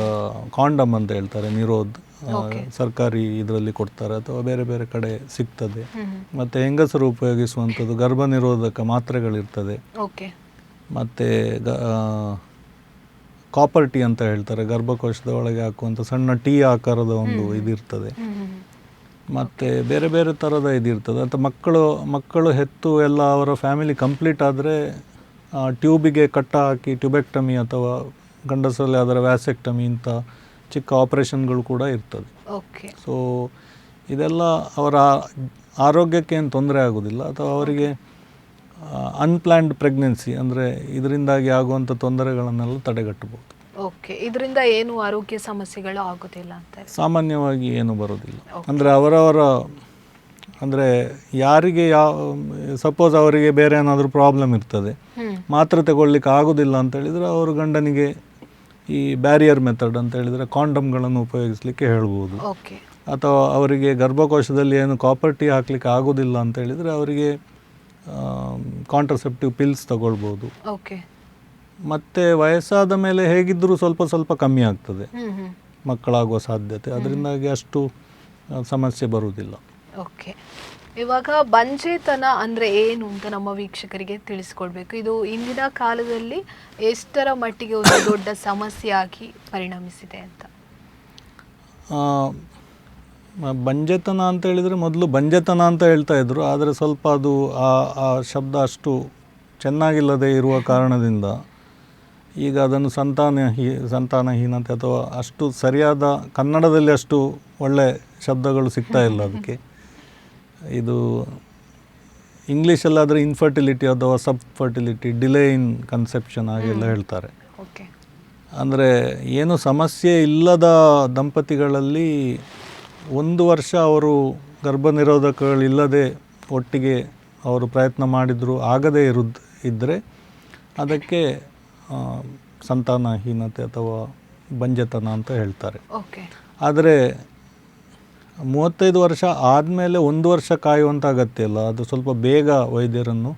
ಕಾಂಡಮ್ ಅಂತ ಹೇಳ್ತಾರೆ, ನಿರೋಧ್ ಸರ್ಕಾರಿ ಇದರಲ್ಲಿ ಕೊಡ್ತಾರೆ ಅಥವಾ ಬೇರೆ ಬೇರೆ ಕಡೆ ಸಿಗ್ತದೆ. ಮತ್ತು ಹೆಂಗಸರು ಉಪಯೋಗಿಸುವಂಥದ್ದು ಗರ್ಭ ನಿರೋಧಕ ಮಾತ್ರೆಗಳಿರ್ತದೆ. ಓಕೆ, ಮತ್ತು ಕಾಪರ್ ಟೀ ಅಂತ ಹೇಳ್ತಾರೆ, ಗರ್ಭಕೋಶದ ಒಳಗೆ ಹಾಕುವಂಥ ಸಣ್ಣ ಟೀ ಆಕಾರದ ಒಂದು ಇದಿರ್ತದೆ. ಮತ್ತು ಬೇರೆ ಬೇರೆ ಥರದ ಇದಿರ್ತದೆ. ಅಂತ ಮಕ್ಕಳು ಹೆತ್ತು ಎಲ್ಲ ಅವರ ಫ್ಯಾಮಿಲಿ ಕಂಪ್ಲೀಟ್ ಆದರೆ ಟ್ಯೂಬಿಗೆ ಕಟ್ಟ ಹಾಕಿ ಟ್ಯೂಬೆಕ್ಟಮಿ ಅಥವಾ ಗಂಡಸರಲ್ಲಿ ಅದರ ವ್ಯಾಸೆಕ್ಟಮಿ ಇಂಥ ಚಿಕ್ಕ ಆಪರೇಷನ್ಗಳು ಕೂಡ ಇರ್ತದೆ. ಓಕೆ, ಸೊ ಇದೆಲ್ಲ ಅವರ ಆರೋಗ್ಯಕ್ಕೆ ಏನು ತೊಂದರೆ ಆಗೋದಿಲ್ಲ ಅಥವಾ ಅವರಿಗೆ ಅನ್ಪ್ಲ್ಯಾನ್ಡ್ ಪ್ರೆಗ್ನೆನ್ಸಿ ಅಂದರೆ ಇದರಿಂದಾಗಿ ಆಗುವಂಥ ತೊಂದರೆಗಳನ್ನೆಲ್ಲ ತಡೆಗಟ್ಟಬಹುದು. ಓಕೆ, ಇದರಿಂದ ಏನು ಆರೋಗ್ಯ ಸಮಸ್ಯೆಗಳು ಆಗೋದಿಲ್ಲ ಅಂತ? ಸಾಮಾನ್ಯವಾಗಿ ಏನು ಬರೋದಿಲ್ಲ. ಅಂದರೆ ಅವರವರ ಅಂದರೆ ಯಾರಿಗೆ ಸಪೋಸ್ ಅವರಿಗೆ ಬೇರೆ ಏನಾದರೂ ಪ್ರಾಬ್ಲಮ್ ಇರ್ತದೆ, ಮಾತ್ರೆ ತಗೊಳ್ಳಿಕ್ಕೆ ಆಗೋದಿಲ್ಲ ಅಂತ ಹೇಳಿದರೆ ಅವರು ಗಂಡನಿಗೆ ಈ ಬ್ಯಾರಿಯರ್ ಮೆಥಡ್ ಅಂತ ಹೇಳಿದರೆ ಕಾಂಡಮ್ಗಳನ್ನು ಉಪಯೋಗಿಸಲಿಕ್ಕೆ ಹೇಳ್ಬೋದು. ಓಕೆ, ಅಥವಾ ಅವರಿಗೆ ಗರ್ಭಕೋಶದಲ್ಲಿ ಏನು ಕಾಪರ್ ಟೀ ಹಾಕಲಿಕ್ಕೆ ಆಗೋದಿಲ್ಲ ಅಂತ ಹೇಳಿದರೆ ಅವರಿಗೆ ಕಾಂಟ್ರಸೆಪ್ಟಿವ್ ಪಿಲ್ಸ್ ತಗೊಳ್ಬೋದು. ಓಕೆ, ಮತ್ತು ವಯಸ್ಸಾದ ಮೇಲೆ ಹೇಗಿದ್ದರೂ ಸ್ವಲ್ಪ ಸ್ವಲ್ಪ ಕಮ್ಮಿ ಆಗ್ತದೆ ಮಕ್ಕಳಾಗುವ ಸಾಧ್ಯತೆ, ಅದರಿಂದಾಗಿ ಅಷ್ಟು ಸಮಸ್ಯೆ ಬರುವುದಿಲ್ಲ. ಓಕೆ, ಇವಾಗ ಬಂಜೆತನ ಅಂದರೆ ಏನು ಅಂತ ನಮ್ಮ ವೀಕ್ಷಕರಿಗೆ ತಿಳಿಸ್ಕೊಡ್ಬೇಕು. ಇದು ಇಂದಿನ ಕಾಲದಲ್ಲಿ ಎಷ್ಟರ ಮಟ್ಟಿಗೆ ಒಂದು ದೊಡ್ಡ ಸಮಸ್ಯೆಯಾಗಿ ಪರಿಣಮಿಸಿದೆ ಅಂತ? ಬಂಜೆತನ ಅಂತ ಹೇಳಿದರೆ ಮೊದಲು ಬಂಜೆತನ ಅಂತ ಹೇಳ್ತಾ ಇದ್ರು, ಆದರೆ ಸ್ವಲ್ಪ ಅದು ಆ ಶಬ್ದ ಅಷ್ಟು ಚೆನ್ನಾಗಿಲ್ಲದೆ ಇರುವ ಕಾರಣದಿಂದ ಈಗ ಅದನ್ನು ಸಂತಾನಹೀನತೆ ಅಥವಾ ಅಷ್ಟು ಸರಿಯಾದ ಕನ್ನಡದಲ್ಲಿ ಅಷ್ಟು ಒಳ್ಳೆ ಶಬ್ದಗಳು ಸಿಗ್ತಾ ಇಲ್ಲ ಅದಕ್ಕೆ. ಇದು ಇಂಗ್ಲೀಷಲ್ಲಾದರೆ ಇನ್ಫರ್ಟಿಲಿಟಿ ಅಥವಾ ಸಬ್ ಫರ್ಟಿಲಿಟಿ, ಡಿಲೇ ಇನ್ ಕನ್ಸೆಪ್ಷನ್ ಹಾಗೆಲ್ಲ ಹೇಳ್ತಾರೆ. ಓಕೆ, ಅಂದರೆ ಏನು ಸಮಸ್ಯೆ ಇಲ್ಲದ ದಂಪತಿಗಳಲ್ಲಿ 1 ವರ್ಷ ಅವರು ಗರ್ಭನಿರೋಧಕಗಳಿಲ್ಲದೆ ಒಟ್ಟಿಗೆ ಅವರು ಪ್ರಯತ್ನ ಮಾಡಿದರೂ ಆಗದೇ ಇದ್ದರೆ ಅದಕ್ಕೆ ಸಂತಾನಹೀನತೆ ಅಥವಾ ಬಂಜೆತನ ಅಂತ ಹೇಳ್ತಾರೆ. ಓಕೆ, ಆದರೆ 35 ವರ್ಷ ಆದಮೇಲೆ 1 ವರ್ಷ ಕಾಯುವಂಥ ಅಗತ್ಯ ಇಲ್ಲ. ಅದು ಸ್ವಲ್ಪ ಬೇಗ ವೈದ್ಯರನ್ನು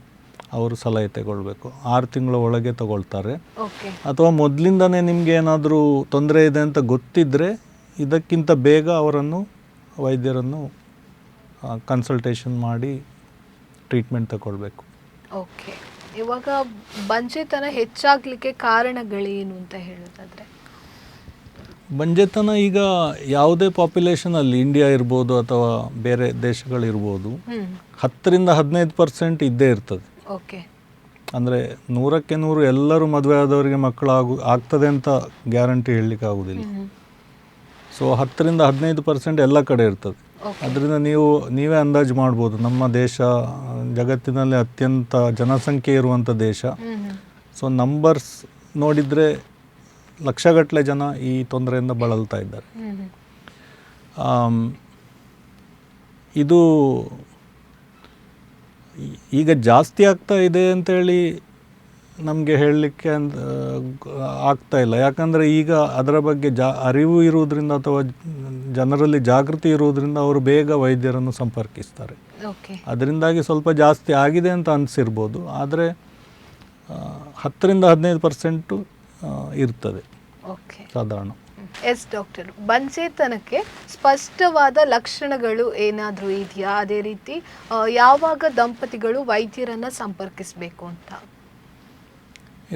ಅವರು ಸಲಹೆ ತಗೊಳ್ಬೇಕು. 6 ತಿಂಗಳ ಒಳಗೆ ತಗೊಳ್ತಾರೆ. ಓಕೆ, ಅಥವಾ ಮೊದಲಿಂದನೇ ನಿಮಗೆ ಏನಾದರೂ ತೊಂದರೆ ಇದೆ ಅಂತ ಗೊತ್ತಿದ್ದರೆ ಇದಕ್ಕಿಂತ ಬೇಗ ಅವರನ್ನು ವೈದ್ಯರನ್ನು ಕನ್ಸಲ್ಟೇಷನ್ ಮಾಡಿ ಟ್ರೀಟ್ಮೆಂಟ್ ತಗೊಳ್ಬೇಕು. ಓಕೆ, ಇವಾಗ ಬಂಜೆತನ ಹೆಚ್ಚಾಗಲಿಕ್ಕೆ ಕಾರಣಗಳೇನು ಅಂತ ಹೇಳೋದಾದರೆ? ಬಂಜೆತನ ಈಗ ಯಾವುದೇ ಪಾಪ್ಯುಲೇಷನಲ್ಲಿ, ಇಂಡಿಯಾ ಇರ್ಬೋದು ಅಥವಾ ಬೇರೆ ದೇಶಗಳಿರ್ಬೋದು, 10-15% ಇದ್ದೇ ಇರ್ತದೆ. ಓಕೆ, ಅಂದರೆ 100ಕ್ಕೆ 100 ಎಲ್ಲರೂ ಮದುವೆ ಆದವರಿಗೆ ಮಕ್ಕಳು ಆಗ್ತದೆ ಅಂತ ಗ್ಯಾರಂಟಿ ಹೇಳಲಿಕ್ಕೆ ಆಗೋದಿಲ್ಲ. ಸೊ 10-15% ಎಲ್ಲ ಕಡೆ ಇರ್ತದೆ. ಅದರಿಂದ ನೀವೇ ಅಂದಾಜು ಮಾಡ್ಬೋದು, ನಮ್ಮ ದೇಶ ಜಗತ್ತಿನಲ್ಲಿ ಅತ್ಯಂತ ಜನಸಂಖ್ಯೆ ಇರುವಂಥ ದೇಶ. ಸೊ ನಂಬರ್ಸ್ ನೋಡಿದರೆ ಲಕ್ಷಗಟ್ಟಲೆ ಜನ ಈ ತೊಂದರೆಯಿಂದ ಬಳಲ್ತಾ ಇದ್ದಾರೆ. ಇದು ಈಗ ಜಾಸ್ತಿ ಆಗ್ತಾ ಇದೆ ಅಂತೇಳಿ ನಮಗೆ ಹೇಳಲಿಕ್ಕೆ ಆಗ್ತಾ ಇಲ್ಲ. ಯಾಕಂದರೆ ಈಗ ಅದರ ಬಗ್ಗೆ ಅರಿವು ಇರುವುದರಿಂದ ಅಥವಾ ಜನರಲ್ಲಿ ಜಾಗೃತಿ ಇರುವುದರಿಂದ ಅವರು ಬೇಗ ವೈದ್ಯರನ್ನು ಸಂಪರ್ಕಿಸ್ತಾರೆ. ಅದರಿಂದಾಗಿ ಸ್ವಲ್ಪ ಜಾಸ್ತಿ ಆಗಿದೆ ಅಂತ ಅನಿಸಿರ್ಬೋದು, ಆದರೆ 10-15% ಇರ್ತದೆ ಸಾಧಾರಣ. ಎಸ್ ಡಾಕ್ಟರ್, ಬಂಜೆತನಕ್ಕೆ ಸ್ಪಷ್ಟವಾದ ಲಕ್ಷಣಗಳು ಏನಾದರೂ ಇದೆಯಾ? ಅದೇ ರೀತಿ ಯಾವಾಗ ದಂಪತಿಗಳು ವೈದ್ಯರನ್ನು ಸಂಪರ್ಕಿಸಬೇಕು ಅಂತ?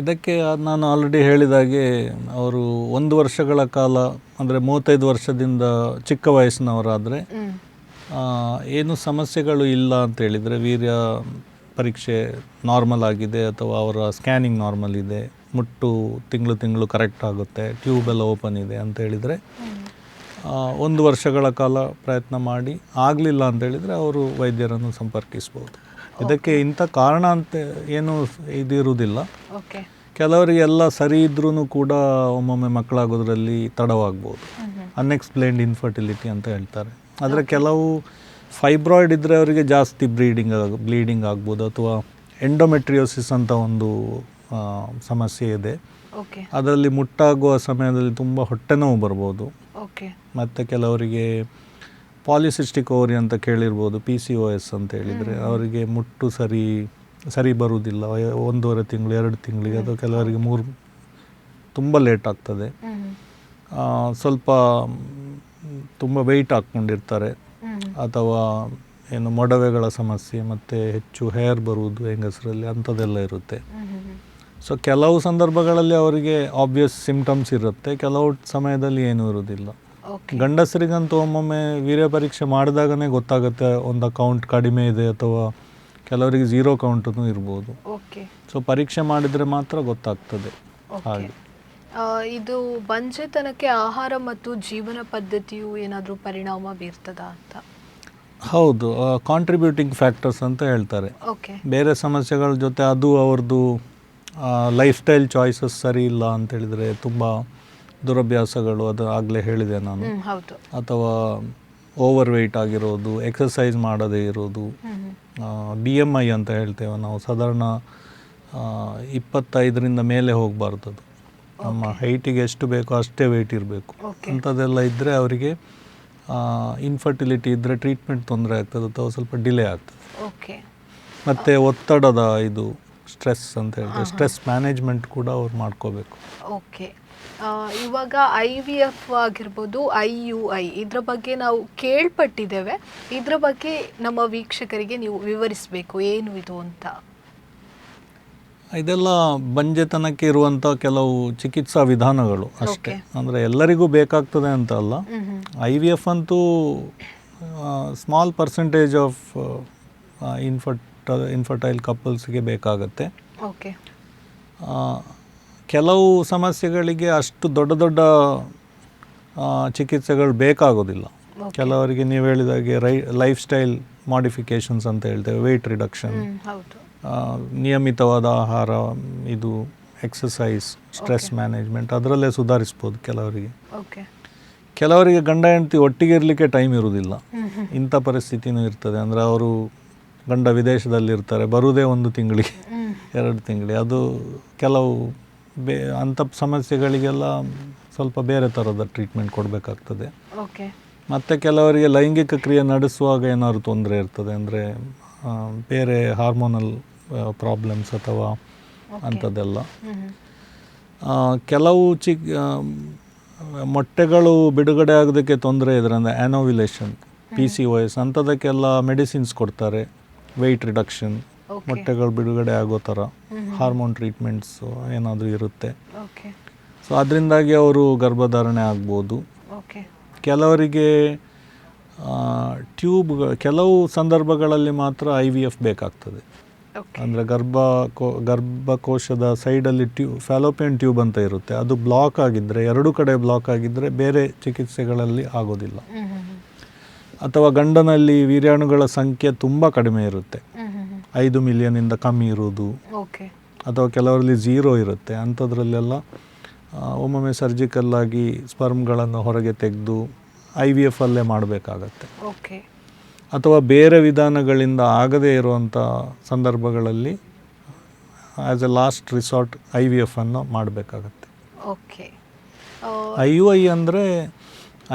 ಇದಕ್ಕೆ ನಾನು ಆಲ್ರೆಡಿ ಹೇಳಿದಾಗೆ ಅವರು 1 ವರ್ಷಗಳ ಕಾಲ, ಅಂದರೆ 35 ವರ್ಷದಿಂದ ಚಿಕ್ಕ ವಯಸ್ಸಿನವರಾದರೆ ಏನು ಸಮಸ್ಯೆಗಳು ಇಲ್ಲ ಅಂತ ಹೇಳಿದರೆ, ವೀರ್ಯ ಪರೀಕ್ಷೆ ನಾರ್ಮಲ್ ಆಗಿದೆ ಅಥವಾ ಅವರ ಸ್ಕ್ಯಾನಿಂಗ್ ನಾರ್ಮಲ್ ಇದೆ, ಮುಟ್ಟು ತಿಂಗಳು ಕರೆಕ್ಟ್ ಆಗುತ್ತೆ, ಟ್ಯೂಬ್ ಎಲ್ಲ ಓಪನ್ ಇದೆ ಅಂತ ಹೇಳಿದರೆ 1 ವರ್ಷಗಳ ಕಾಲ ಪ್ರಯತ್ನ ಮಾಡಿ ಆಗಲಿಲ್ಲ ಅಂತ ಹೇಳಿದರೆ ಅವರು ವೈದ್ಯರನ್ನು ಸಂಪರ್ಕಿಸ್ಬೋದು. ಇದಕ್ಕೆ ಇಂಥ ಕಾರಣ ಅಂತ ಏನು ಇದಿರುವುದಿಲ್ಲ. ಕೆಲವರಿಗೆ ಎಲ್ಲ ಸರಿ ಇದ್ರೂ ಕೂಡ ಒಮ್ಮೊಮ್ಮೆ ಮಕ್ಕಳಾಗೋದ್ರಲ್ಲಿ ತಡವಾಗ್ಬೋದು, ಅನ್ಎಕ್ಸ್ಪ್ಲೇನ್ಡ್ ಇನ್ಫರ್ಟಿಲಿಟಿ ಅಂತ ಹೇಳ್ತಾರೆ. ಆದರೆ ಕೆಲವು ಫೈಬ್ರಾಯ್ಡ್ ಇದ್ದರೆ ಅವರಿಗೆ ಜಾಸ್ತಿ ಬ್ಲೀಡಿಂಗ್ ಆಗ್ಬೋದು, ಅಥವಾ ಎಂಡೋಮೆಟ್ರಿಯೋಸಿಸ್ ಅಂತ ಒಂದು ಸಮಸ್ಯೆ ಇದೆ. ಓಕೆ ಅದರಲ್ಲಿ ಮುಟ್ಟಾಗುವ ಸಮಯದಲ್ಲಿ ತುಂಬ ಹೊಟ್ಟೆ ನೋವು ಬರ್ಬೋದು. ಓಕೆ ಮತ್ತು ಕೆಲವರಿಗೆ ಪಾಲಿಸಿಸ್ಟಿಕ್ ಓವರಿ ಅಂತ ಕೇಳಿರ್ಬೋದು, PCOS ಅಂತ ಹೇಳಿದರೆ ಅವರಿಗೆ ಮುಟ್ಟು ಸರಿ ಬರುವುದಿಲ್ಲ 1.5 ತಿಂಗಳು 2 ತಿಂಗಳಿಗೆ, ಅಥವಾ ಕೆಲವರಿಗೆ 3 ತುಂಬ ಲೇಟ್ ಆಗ್ತದೆ. ಸ್ವಲ್ಪ ತುಂಬ ವೆಯ್ಟ್ ಹಾಕ್ಕೊಂಡಿರ್ತಾರೆ, ಅಥವಾ ಏನು ಮೊಡವೆಗಳ ಸಮಸ್ಯೆ ಮತ್ತು ಹೆಚ್ಚು ಹೇರ್ ಬರುವುದು ಹೆಂಗಸರಲ್ಲಿ, ಅಂಥದ್ದೆಲ್ಲ ಇರುತ್ತೆ. ಸೊ ಕೆಲವು ಸಂದರ್ಭಗಳಲ್ಲಿ ಅವರಿಗೆ ಆಬ್ವಿಯಸ್ ಸಿಂಪ್ಟಮ್ಸ್ ಇರುತ್ತೆ, ಕೆಲವು ಸಮಯದಲ್ಲಿ ಏನೂ ಇರೋದಿಲ್ಲ. ಗಂಡಸರಿಗಂತೂ ಒಮ್ಮೊಮ್ಮೆ ವೀರ್ಯ ಪರೀಕ್ಷೆ ಮಾಡಿದಾಗನೇ ಗೊತ್ತಾಗುತ್ತೆ ಒಂದು ಕೌಂಟ್ ಕಡಿಮೆ ಇದೆ, ಅಥವಾ ಕೆಲವರಿಗೆ 0 ಕೌಂಟೂ ಇರ್ಬೋದು. ಸೊ ಪರೀಕ್ಷೆ ಮಾಡಿದರೆ ಮಾತ್ರ ಗೊತ್ತಾಗ್ತದೆ. ಹಾಗೆ ಇದು ಬಂಜೆತನಕ್ಕೆ ಆಹಾರ ಮತ್ತು ಜೀವನ ಪದ್ಧತಿಯು ಏನಾದರೂ ಪರಿಣಾಮ ಬೀರ್ತದಾ ಅಂತ? ಹೌದು, ಕಾಂಟ್ರಿಬ್ಯೂಟಿಂಗ್ ಫ್ಯಾಕ್ಟರ್ಸ್ ಅಂತ ಹೇಳ್ತಾರೆ. ಬೇರೆ ಸಮಸ್ಯೆಗಳ ಜೊತೆ ಅದು ಅವ್ರದ್ದು ಲೈಫ್ ಸ್ಟೈಲ್ ಚಾಯ್ಸಸ್ ಸರಿ ಇಲ್ಲ ಅಂತ ಹೇಳಿದರೆ, ತುಂಬ ದುರಭ್ಯಾಸಗಳು, ಅದು ಆಗಲೇ ಹೇಳಿದೆ ನಾನು, ಅಥವಾ ಓವರ್ ವೆಯ್ಟ್ ಆಗಿರೋದು, ಎಕ್ಸಸೈಸ್ ಮಾಡದೇ ಇರೋದು, BMI ಅಂತ ಹೇಳ್ತೇವೆ ನಾವು, ಸಾಧಾರಣ 25ರಿಂದ ಮೇಲೆ ಹೋಗಬಾರ್ದು. ಅದು ನಮ್ಮ ಹೈಟಿಗೆ ಎಷ್ಟು ಬೇಕೋ ಅಷ್ಟೇ ವೆಯ್ಟ್ ಇರಬೇಕು. ಅಂಥದ್ದೆಲ್ಲ ಇದ್ದರೆ ಅವರಿಗೆ ಇನ್ಫರ್ಟಿಲಿಟಿ ಇದ್ದರೆ ಟ್ರೀಟ್ಮೆಂಟ್ ತೊಂದರೆ ಆಗ್ತದೆ, ಅಥವಾ ಸ್ವಲ್ಪ ಡಿಲೇ ಆಗ್ತದೆ. ಮತ್ತು ಒತ್ತಡದ ಇದು ಸ್ಟ್ರೆಸ್ ಅಂತ ಹೇಳ್ತೇವೆ, ಸ್ಟ್ರೆಸ್ ಮ್ಯಾನೇಜ್ಮೆಂಟ್ ಕೂಡ ಅವ್ರು ಮಾಡ್ಕೋಬೇಕು. ಓಕೆ, ಇವಾಗ IVF ಆಗಿರ್ಬೋದು, IUI, ಇದ್ರ ಬಗ್ಗೆ ನಾವು ಕೇಳ್ಪಟ್ಟಿದ್ದೇವೆ. ಇದ್ರ ಬಗ್ಗೆ ನಮ್ಮ ವೀಕ್ಷಕರಿಗೆ ನೀವು ವಿವರಿಸಬೇಕು, ಏನು ಇದು ಅಂತ. ಇದೆಲ್ಲ ಬಂಜೆತನಕ್ಕೆ ಇರುವಂಥ ಕೆಲವು ಚಿಕಿತ್ಸಾ ವಿಧಾನಗಳು ಅಷ್ಟೇ, ಅಂದರೆ ಎಲ್ಲರಿಗೂ ಬೇಕಾಗ್ತದೆ ಅಂತ ಅಲ್ಲ. IVF ಅಂತೂ ಸ್ಮಾಲ್ ಪರ್ಸೆಂಟೇಜ್ ಆಫ್ ಇನ್ಫರ್ಟೈಲ್ ಕಪಲ್ಸ್ಗೆ ಬೇಕಾಗತ್ತೆ. ಕೆಲವು ಸಮಸ್ಯೆಗಳಿಗೆ ಅಷ್ಟು ದೊಡ್ಡ ಚಿಕಿತ್ಸೆಗಳು ಬೇಕಾಗೋದಿಲ್ಲ. ಕೆಲವರಿಗೆ ನೀವು ಹೇಳಿದಾಗೆ ಲೈಫ್ ಸ್ಟೈಲ್ ಮಾಡಿಫಿಕೇಷನ್ಸ್ ಅಂತ ಹೇಳ್ತೇವೆ, ವೆಯ್ಟ್ ರಿಡಕ್ಷನ್, ನಿಯಮಿತವಾದ ಆಹಾರ, ಇದು ಎಕ್ಸಸೈಸ್, ಸ್ಟ್ರೆಸ್ ಮ್ಯಾನೇಜ್ಮೆಂಟ್, ಅದರಲ್ಲೇ ಸುಧಾರಿಸ್ಬೋದು ಕೆಲವರಿಗೆ. ಕೆಲವರಿಗೆ ಗಂಡ ಹೆಂಡತಿ ಒಟ್ಟಿಗೆ ಇರಲಿಕ್ಕೆ ಟೈಮ್ ಇರುವುದಿಲ್ಲ, ಇಂಥ ಪರಿಸ್ಥಿತಿನೂ ಇರ್ತದೆ. ಅಂದರೆ ಅವರು ಗಂಡ ವಿದೇಶದಲ್ಲಿರ್ತಾರೆ, ಬರುವುದೇ 1 ತಿಂಗಳಿಗೆ 2 ತಿಂಗಳಿಗೆ, ಅದು ಕೆಲವು ಅಂಥ ಸಮಸ್ಯೆಗಳಿಗೆಲ್ಲ ಸ್ವಲ್ಪ ಬೇರೆ ಥರದ ಟ್ರೀಟ್ಮೆಂಟ್ ಕೊಡಬೇಕಾಗ್ತದೆ. ಮತ್ತು ಕೆಲವರಿಗೆ ಲೈಂಗಿಕ ಕ್ರಿಯೆ ನಡೆಸುವಾಗ ಏನಾದ್ರು ತೊಂದರೆ ಇರ್ತದೆ, ಅಂದರೆ ಬೇರೆ ಹಾರ್ಮೋನಲ್ ಪ್ರಾಬ್ಲಮ್ಸ್ ಅಥವಾ ಅಂಥದ್ದೆಲ್ಲ. ಕೆಲವು ಮೊಟ್ಟೆಗಳು ಬಿಡುಗಡೆ ಆಗೋದಕ್ಕೆ ತೊಂದರೆ ಇದ್ರೆ, ಅಂದರೆ ಆ್ಯನೋವ್ಯುಲೇಷನ್, PCOS ಅಂಥದಕ್ಕೆಲ್ಲ ಮೆಡಿಸಿನ್ಸ್ ಕೊಡ್ತಾರೆ, ವೆಯ್ಟ್ ರಿಡಕ್ಷನ್, ಮೊಟ್ಟೆಗಳು ಬಿಡುಗಡೆ ಆಗೋ ಥರ ಹಾರ್ಮೋನ್ ಟ್ರೀಟ್ಮೆಂಟ್ಸು ಏನಾದರೂ ಇರುತ್ತೆ. ಸೊ ಅದರಿಂದಾಗಿ ಅವರು ಗರ್ಭಧಾರಣೆ ಆಗ್ಬೋದು. ಕೆಲವರಿಗೆ ಕೆಲವು ಸಂದರ್ಭಗಳಲ್ಲಿ ಮಾತ್ರ IVF ಬೇಕಾಗ್ತದೆ. ಅಂದರೆ ಗರ್ಭಕೋಶದ ಸೈಡಲ್ಲಿ ಫ್ಯಾಲೋಪಿಯನ್ ಟ್ಯೂಬ್ ಅಂತ ಇರುತ್ತೆ, ಅದು ಬ್ಲಾಕ್ ಆಗಿದ್ದರೆ, 2 ಕಡೆ ಬ್ಲಾಕ್ ಆಗಿದ್ದರೆ ಬೇರೆ ಚಿಕಿತ್ಸೆಗಳಲ್ಲಿ ಆಗೋದಿಲ್ಲ. ಅಥವಾ ಗಂಡನಲ್ಲಿ ವೀರ್ಯಾಣುಗಳ ಸಂಖ್ಯೆ ತುಂಬ ಕಡಿಮೆ ಇರುತ್ತೆ, 5 ಮಿಲಿಯನಿಂದ ಕಮ್ಮಿ ಇರುವುದು, ಅಥವಾ ಕೆಲವರಲ್ಲಿ 0 ಇರುತ್ತೆ. ಅಂಥದ್ರಲ್ಲೆಲ್ಲ ಒಮ್ಮೊಮ್ಮೆ ಸರ್ಜಿಕಲ್ಲಾಗಿ ಸ್ಪರ್ಮ್ಗಳನ್ನು ಹೊರಗೆ ತೆಗೆದು IVF ಅಲ್ಲೇ ಮಾಡಬೇಕಾಗತ್ತೆ. ಅಥವಾ ಬೇರೆ ವಿಧಾನಗಳಿಂದ ಆಗದೇ ಇರುವಂಥ ಸಂದರ್ಭಗಳಲ್ಲಿ as A last resort IVF ಅನ್ನು ಮಾಡಬೇಕಾಗತ್ತೆ. IUI ಅಂದರೆ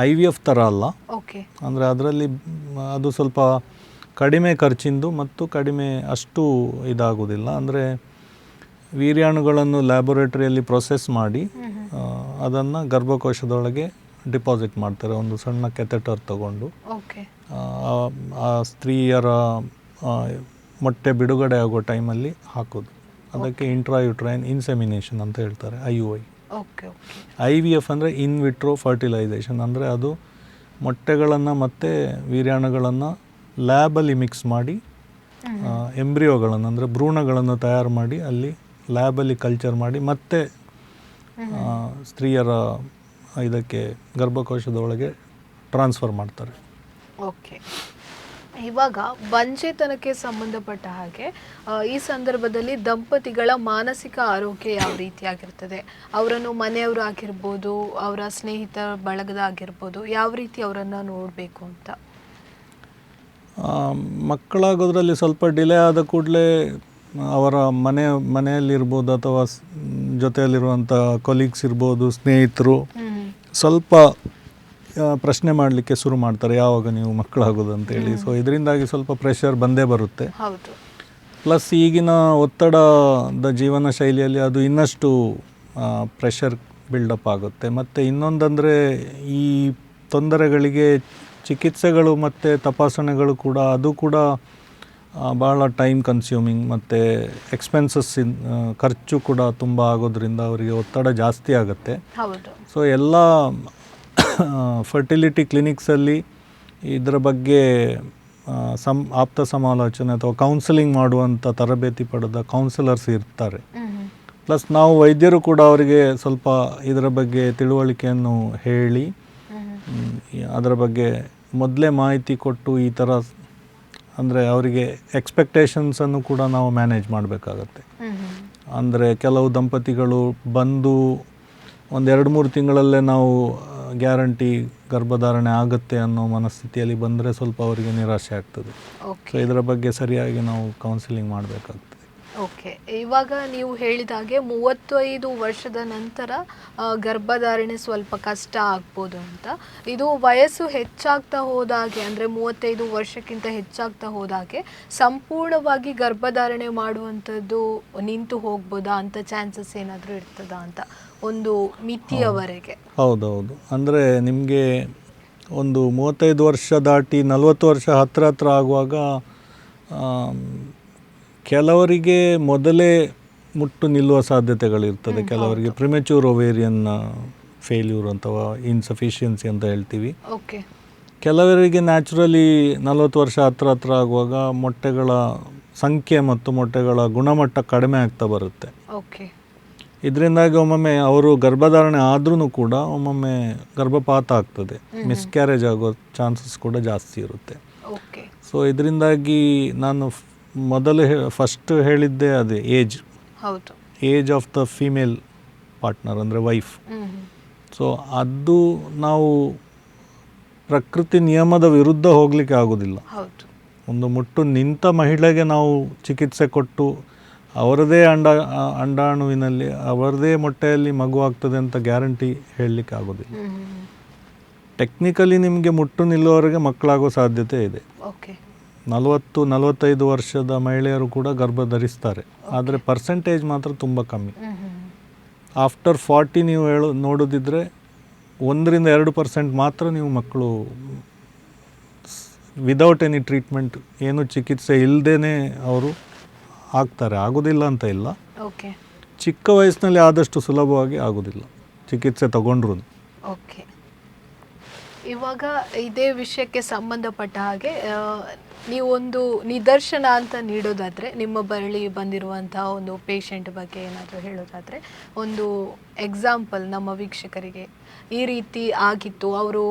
IVF ಥರ ಅಲ್ಲ, ಅಂದರೆ ಅದರಲ್ಲಿ ಅದು ಸ್ವಲ್ಪ ಕಡಿಮೆ ಖರ್ಚಿಂದು ಮತ್ತು ಕಡಿಮೆ ಅಷ್ಟು ಇದಾಗೋದಿಲ್ಲ. ಅಂದರೆ ವೀರ್ಯಾಣುಗಳನ್ನು ಲ್ಯಾಬೊರೇಟರಿಯಲ್ಲಿ ಪ್ರೊಸೆಸ್ ಮಾಡಿ ಅದನ್ನು ಗರ್ಭಕೋಶದೊಳಗೆ ಡಿಪಾಸಿಟ್ ಮಾಡ್ತಾರೆ, ಒಂದು ಸಣ್ಣ ಕೆಥೆಟರ್ ತಗೊಂಡು. ಆ ಸ್ತ್ರೀಯರ ಮೊಟ್ಟೆ ಬಿಡುಗಡೆ ಆಗೋ ಟೈಮಲ್ಲಿ ಹಾಕೋದು, ಅದಕ್ಕೆ ಇಂಟ್ರಾಯುಟ್ರೈನ್ ಇನ್ಸೆಮಿನೇಷನ್ ಅಂತ ಹೇಳ್ತಾರೆ, IUI. IVF ಅಂದರೆ ಇನ್ ವಿಟ್ರೋ ಫರ್ಟಿಲೈಸೇಷನ್, ಅಂದರೆ ಅದು ಮೊಟ್ಟೆಗಳನ್ನು ಮತ್ತು ವೀರ್ಯಾಣುಗಳನ್ನು ಲ್ಯಾಬಲ್ಲಿ ಮಿಕ್ಸ್ ಮಾಡಿ ಎಂಬ್ರಿಯೋಗಳನ್ನು, ಅಂದರೆ ಭ್ರೂಣಗಳನ್ನು ತಯಾರು ಮಾಡಿ ಅಲ್ಲಿ ಲ್ಯಾಬಲ್ಲಿ ಕಲ್ಚರ್ ಮಾಡಿ ಮತ್ತೆ ಸ್ತ್ರೀಯರ ಇದಕ್ಕೆ ಗರ್ಭಕೋಶದ ಒಳಗೆ ಟ್ರಾನ್ಸ್ಫರ್ ಮಾಡ್ತಾರೆ. ಇವಾಗ ಬಂಜೆತನಕ್ಕೆ ಸಂಬಂಧಪಟ್ಟ ಹಾಗೆ ಈ ಸಂದರ್ಭದಲ್ಲಿ ದಂಪತಿಗಳ ಮಾನಸಿಕ ಆರೋಗ್ಯ ಯಾವ ರೀತಿಯಾಗಿರ್ತದೆ? ಅವರನ್ನು ಮನೆಯವರು ಆಗಿರ್ಬೋದು, ಅವರ ಸ್ನೇಹಿತರ ಬಳಗದ ಆಗಿರ್ಬೋದು, ಯಾವ ರೀತಿ ಅವರನ್ನು ನೋಡಬೇಕು ಅಂತ? ಮಕ್ಕಳಾಗೋದ್ರಲ್ಲಿ ಸ್ವಲ್ಪ ಡಿಲೇ ಆದ ಕೂಡಲೇ ಅವರ ಮನೆಯಲ್ಲಿರ್ಬೋದು ಅಥವಾ ಜೊತೆಯಲ್ಲಿರುವಂಥ ಕೊಲೀಗ್ಸ್ ಇರ್ಬೋದು, ಸ್ನೇಹಿತರು ಸ್ವಲ್ಪ ಪ್ರಶ್ನೆ ಮಾಡಲಿಕ್ಕೆ ಶುರು ಮಾಡ್ತಾರೆ, ಯಾವಾಗ ನೀವು ಮಕ್ಕಳಾಗೋದು ಅಂತೇಳಿ. ಸೊ ಇದರಿಂದಾಗಿ ಸ್ವಲ್ಪ ಪ್ರೆಷರ್ ಬಂದೇ ಬರುತ್ತೆ. ಪ್ಲಸ್ ಈಗಿನ ಒತ್ತಡದ ಜೀವನ ಶೈಲಿಯಲ್ಲಿ ಅದು ಇನ್ನಷ್ಟು ಪ್ರೆಷರ್ ಬಿಲ್ಡಪ್ ಆಗುತ್ತೆ. ಮತ್ತು ಇನ್ನೊಂದಂದರೆ ಈ ತೊಂದರೆಗಳಿಗೆ ಚಿಕಿತ್ಸೆಗಳು ಮತ್ತು ತಪಾಸಣೆಗಳು ಕೂಡ ಅದು ಕೂಡ ಭಾಳ ಟೈಮ್ ಕನ್ಸ್ಯೂಮಿಂಗ್ ಮತ್ತು ಎಕ್ಸ್ಪೆನ್ಸಸ್ ಖರ್ಚು ಕೂಡ ತುಂಬ ಆಗೋದ್ರಿಂದ ಅವರಿಗೆ ಒತ್ತಡ ಜಾಸ್ತಿ ಆಗುತ್ತೆ. ಸೊ ಎಲ್ಲ ಫರ್ಟಿಲಿಟಿ ಕ್ಲಿನಿಕ್ಸಲ್ಲಿ ಇದರ ಬಗ್ಗೆ ಆಪ್ತ ಸಮಾಲೋಚನೆ ಅಥವಾ ಕೌನ್ಸಿಲಿಂಗ್ ಮಾಡುವಂಥ ತರಬೇತಿ ಪಡೆದ ಕೌನ್ಸಿಲರ್ಸ್ ಇರ್ತಾರೆ. ಪ್ಲಸ್ ನಾವು ವೈದ್ಯರು ಕೂಡ ಅವರಿಗೆ ಸ್ವಲ್ಪ ಇದರ ಬಗ್ಗೆ ತಿಳುವಳಿಕೆಯನ್ನು ಹೇಳಿ ಅದರ ಬಗ್ಗೆ ಮೊದಲೇ ಮಾಹಿತಿ ಕೊಟ್ಟು ಈ ಥರ ಅಂದರೆ ಅವರಿಗೆ ಎಕ್ಸ್ಪೆಕ್ಟೇಷನ್ಸನ್ನು ಕೂಡ ನಾವು ಮ್ಯಾನೇಜ್ ಮಾಡಬೇಕಾಗತ್ತೆ. ಅಂದರೆ ಕೆಲವು ದಂಪತಿಗಳು ಬಂದು ಒಂದು 2-3 ತಿಂಗಳಲ್ಲೇ ನಾವು ಗ್ಯಾರಂಟಿ ಗರ್ಭಧಾರಣೆ ಆಗುತ್ತೆ ಅನ್ನೋ ಮನಸ್ಥಿತಿಯಲ್ಲಿ ಬಂದರೆ ಸ್ವಲ್ಪ ಅವರಿಗೆ ನಿರಾಶೆ ಆಗ್ತದೆ. ಸೊ ಇದರ ಬಗ್ಗೆ ಸರಿಯಾಗಿ ನಾವು ಕೌನ್ಸಿಲಿಂಗ್ ಮಾಡಬೇಕಾಗ್ತದೆ. ಓಕೆ, ಇವಾಗ ನೀವು ಹೇಳಿದಾಗೆ 35 ವರ್ಷದ ನಂತರ ಗರ್ಭಧಾರಣೆ ಸ್ವಲ್ಪ ಕಷ್ಟ ಆಗ್ಬೋದು ಅಂತ. ಇದು ವಯಸ್ಸು ಹೆಚ್ಚಾಗ್ತಾ ಹೋದಾಗೆ, ಅಂದರೆ 35 ವರ್ಷಕ್ಕಿಂತ ಹೆಚ್ಚಾಗ್ತಾ ಹೋದಾಗೆ ಸಂಪೂರ್ಣವಾಗಿ ಗರ್ಭಧಾರಣೆ ಮಾಡುವಂಥದ್ದು ನಿಂತು ಹೋಗ್ಬೋದಾ ಅಂತ ಚಾನ್ಸಸ್ ಏನಾದರೂ ಇರ್ತದಾ ಅಂತ ಒಂದು ಮಿತಿಯವರೆಗೆ? ಹೌದೌದು. ಅಂದರೆ ನಿಮಗೆ ಒಂದು 35 ವರ್ಷ ದಾಟಿ 40 ವರ್ಷ ಹತ್ರ ಆಗುವಾಗ ಕೆಲವರಿಗೆ ಮೊದಲೇ ಮುಟ್ಟು ನಿಲ್ಲುವ ಸಾಧ್ಯತೆಗಳಿರ್ತದೆ. ಕೆಲವರಿಗೆ ಪ್ರಿಮೆಚೂರ್ ಒವೇರಿಯನ್ ಫೇಲ್ಯೂರ್ ಅಥವಾ ಇನ್ಸಫಿಷಿಯನ್ಸಿ ಅಂತ ಹೇಳ್ತೀವಿ. ಕೆಲವರಿಗೆ ನ್ಯಾಚುರಲಿ 40 ವರ್ಷ ಹತ್ರ ಆಗುವಾಗ ಮೊಟ್ಟೆಗಳ ಸಂಖ್ಯೆ ಮತ್ತು ಮೊಟ್ಟೆಗಳ ಗುಣಮಟ್ಟ ಕಡಿಮೆ ಆಗ್ತಾ ಬರುತ್ತೆ. ಇದರಿಂದಾಗಿ ಒಮ್ಮೊಮ್ಮೆ ಅವರು ಗರ್ಭಧಾರಣೆ ಆದ್ರೂ ಕೂಡ ಒಮ್ಮೊಮ್ಮೆ ಗರ್ಭಪಾತ ಆಗ್ತದೆ, ಮಿಸ್ಕ್ಯಾರೇಜ್ ಆಗೋ ಚಾನ್ಸಸ್ ಕೂಡ ಜಾಸ್ತಿ ಇರುತ್ತೆ. ಸೊ ಇದರಿಂದಾಗಿ ನಾನು ಫಸ್ಟ್ ಹೇಳಿದ್ದೆ ಅದೇ age of the female partner ಅಂದರೆ ವೈಫ್. ಸೊ ಅದು ನಾವು ಪ್ರಕೃತಿ ನಿಯಮದ ವಿರುದ್ಧ ಹೋಗಲಿಕ್ಕೆ ಆಗೋದಿಲ್ಲ. ಒಂದು ಮುಟ್ಟು ನಿಂತ ಮಹಿಳೆಗೆ ನಾವು ಚಿಕಿತ್ಸೆ ಕೊಟ್ಟು ಅವರದೇ ಅಂಡಾಣುವಿನಲ್ಲಿ ಅವರದೇ ಮೊಟ್ಟೆಯಲ್ಲಿ ಮಗು ಆಗ್ತದೆ ಅಂತ ಗ್ಯಾರಂಟಿ ಹೇಳಲಿಕ್ಕೆ ಆಗೋದಿಲ್ಲ. ಟೆಕ್ನಿಕಲಿ ನಿಮಗೆ ಮುಟ್ಟು ನಿಲ್ಲುವವರೆಗೆ ಮಕ್ಕಳಾಗೋ ಸಾಧ್ಯತೆ ಇದೆ. 40-45 ವರ್ಷದ ಮಹಿಳೆಯರು ಕೂಡ ಗರ್ಭ ಧರಿಸ್ತಾರೆ, ಆದರೆ ಪರ್ಸೆಂಟೇಜ್ ಮಾತ್ರ ತುಂಬ ಕಮ್ಮಿ. ಆಫ್ಟರ್ 40 ನೀವು ನೋಡೋದಿದ್ರೆ 1-2% ಮಾತ್ರ ನೀವು ಮಕ್ಕಳು ವಿದೌಟ್ ಎನಿ ಟ್ರೀಟ್ಮೆಂಟ್, ಏನು ಚಿಕಿತ್ಸೆ ಇಲ್ಲದೇ ಅವರು ಆಗ್ತಾರೆ. ಆಗೋದಿಲ್ಲ ಅಂತ ಇಲ್ಲ, ಚಿಕ್ಕ ವಯಸ್ಸಿನಲ್ಲಿ ಆದಷ್ಟು ಸುಲಭವಾಗಿ ಆಗೋದಿಲ್ಲ ಚಿಕಿತ್ಸೆ ತಗೊಂಡ್ರು. ಇವಾಗ ಇದೇ ವಿಷಯಕ್ಕೆ ಸಂಬಂಧಪಟ್ಟ ಹಾಗೆ ನೀವು ಒಂದು ನಿದರ್ಶನ ಅಂತ ನೀಡೋದಾದರೆ, ನಿಮ್ಮ ಬಳಿ ಬಂದಿರುವಂತಹ ಒಂದು ಪೇಷಂಟ್ ಬಗ್ಗೆ ಏನಾದರೂ ಹೇಳೋದಾದರೆ, ಒಂದು ಎಕ್ಸಾಂಪಲ್ ನಮ್ಮ ವೀಕ್ಷಕರಿಗೆ ಈ ರೀತಿ ಆಗಿತ್ತು, ಅವರು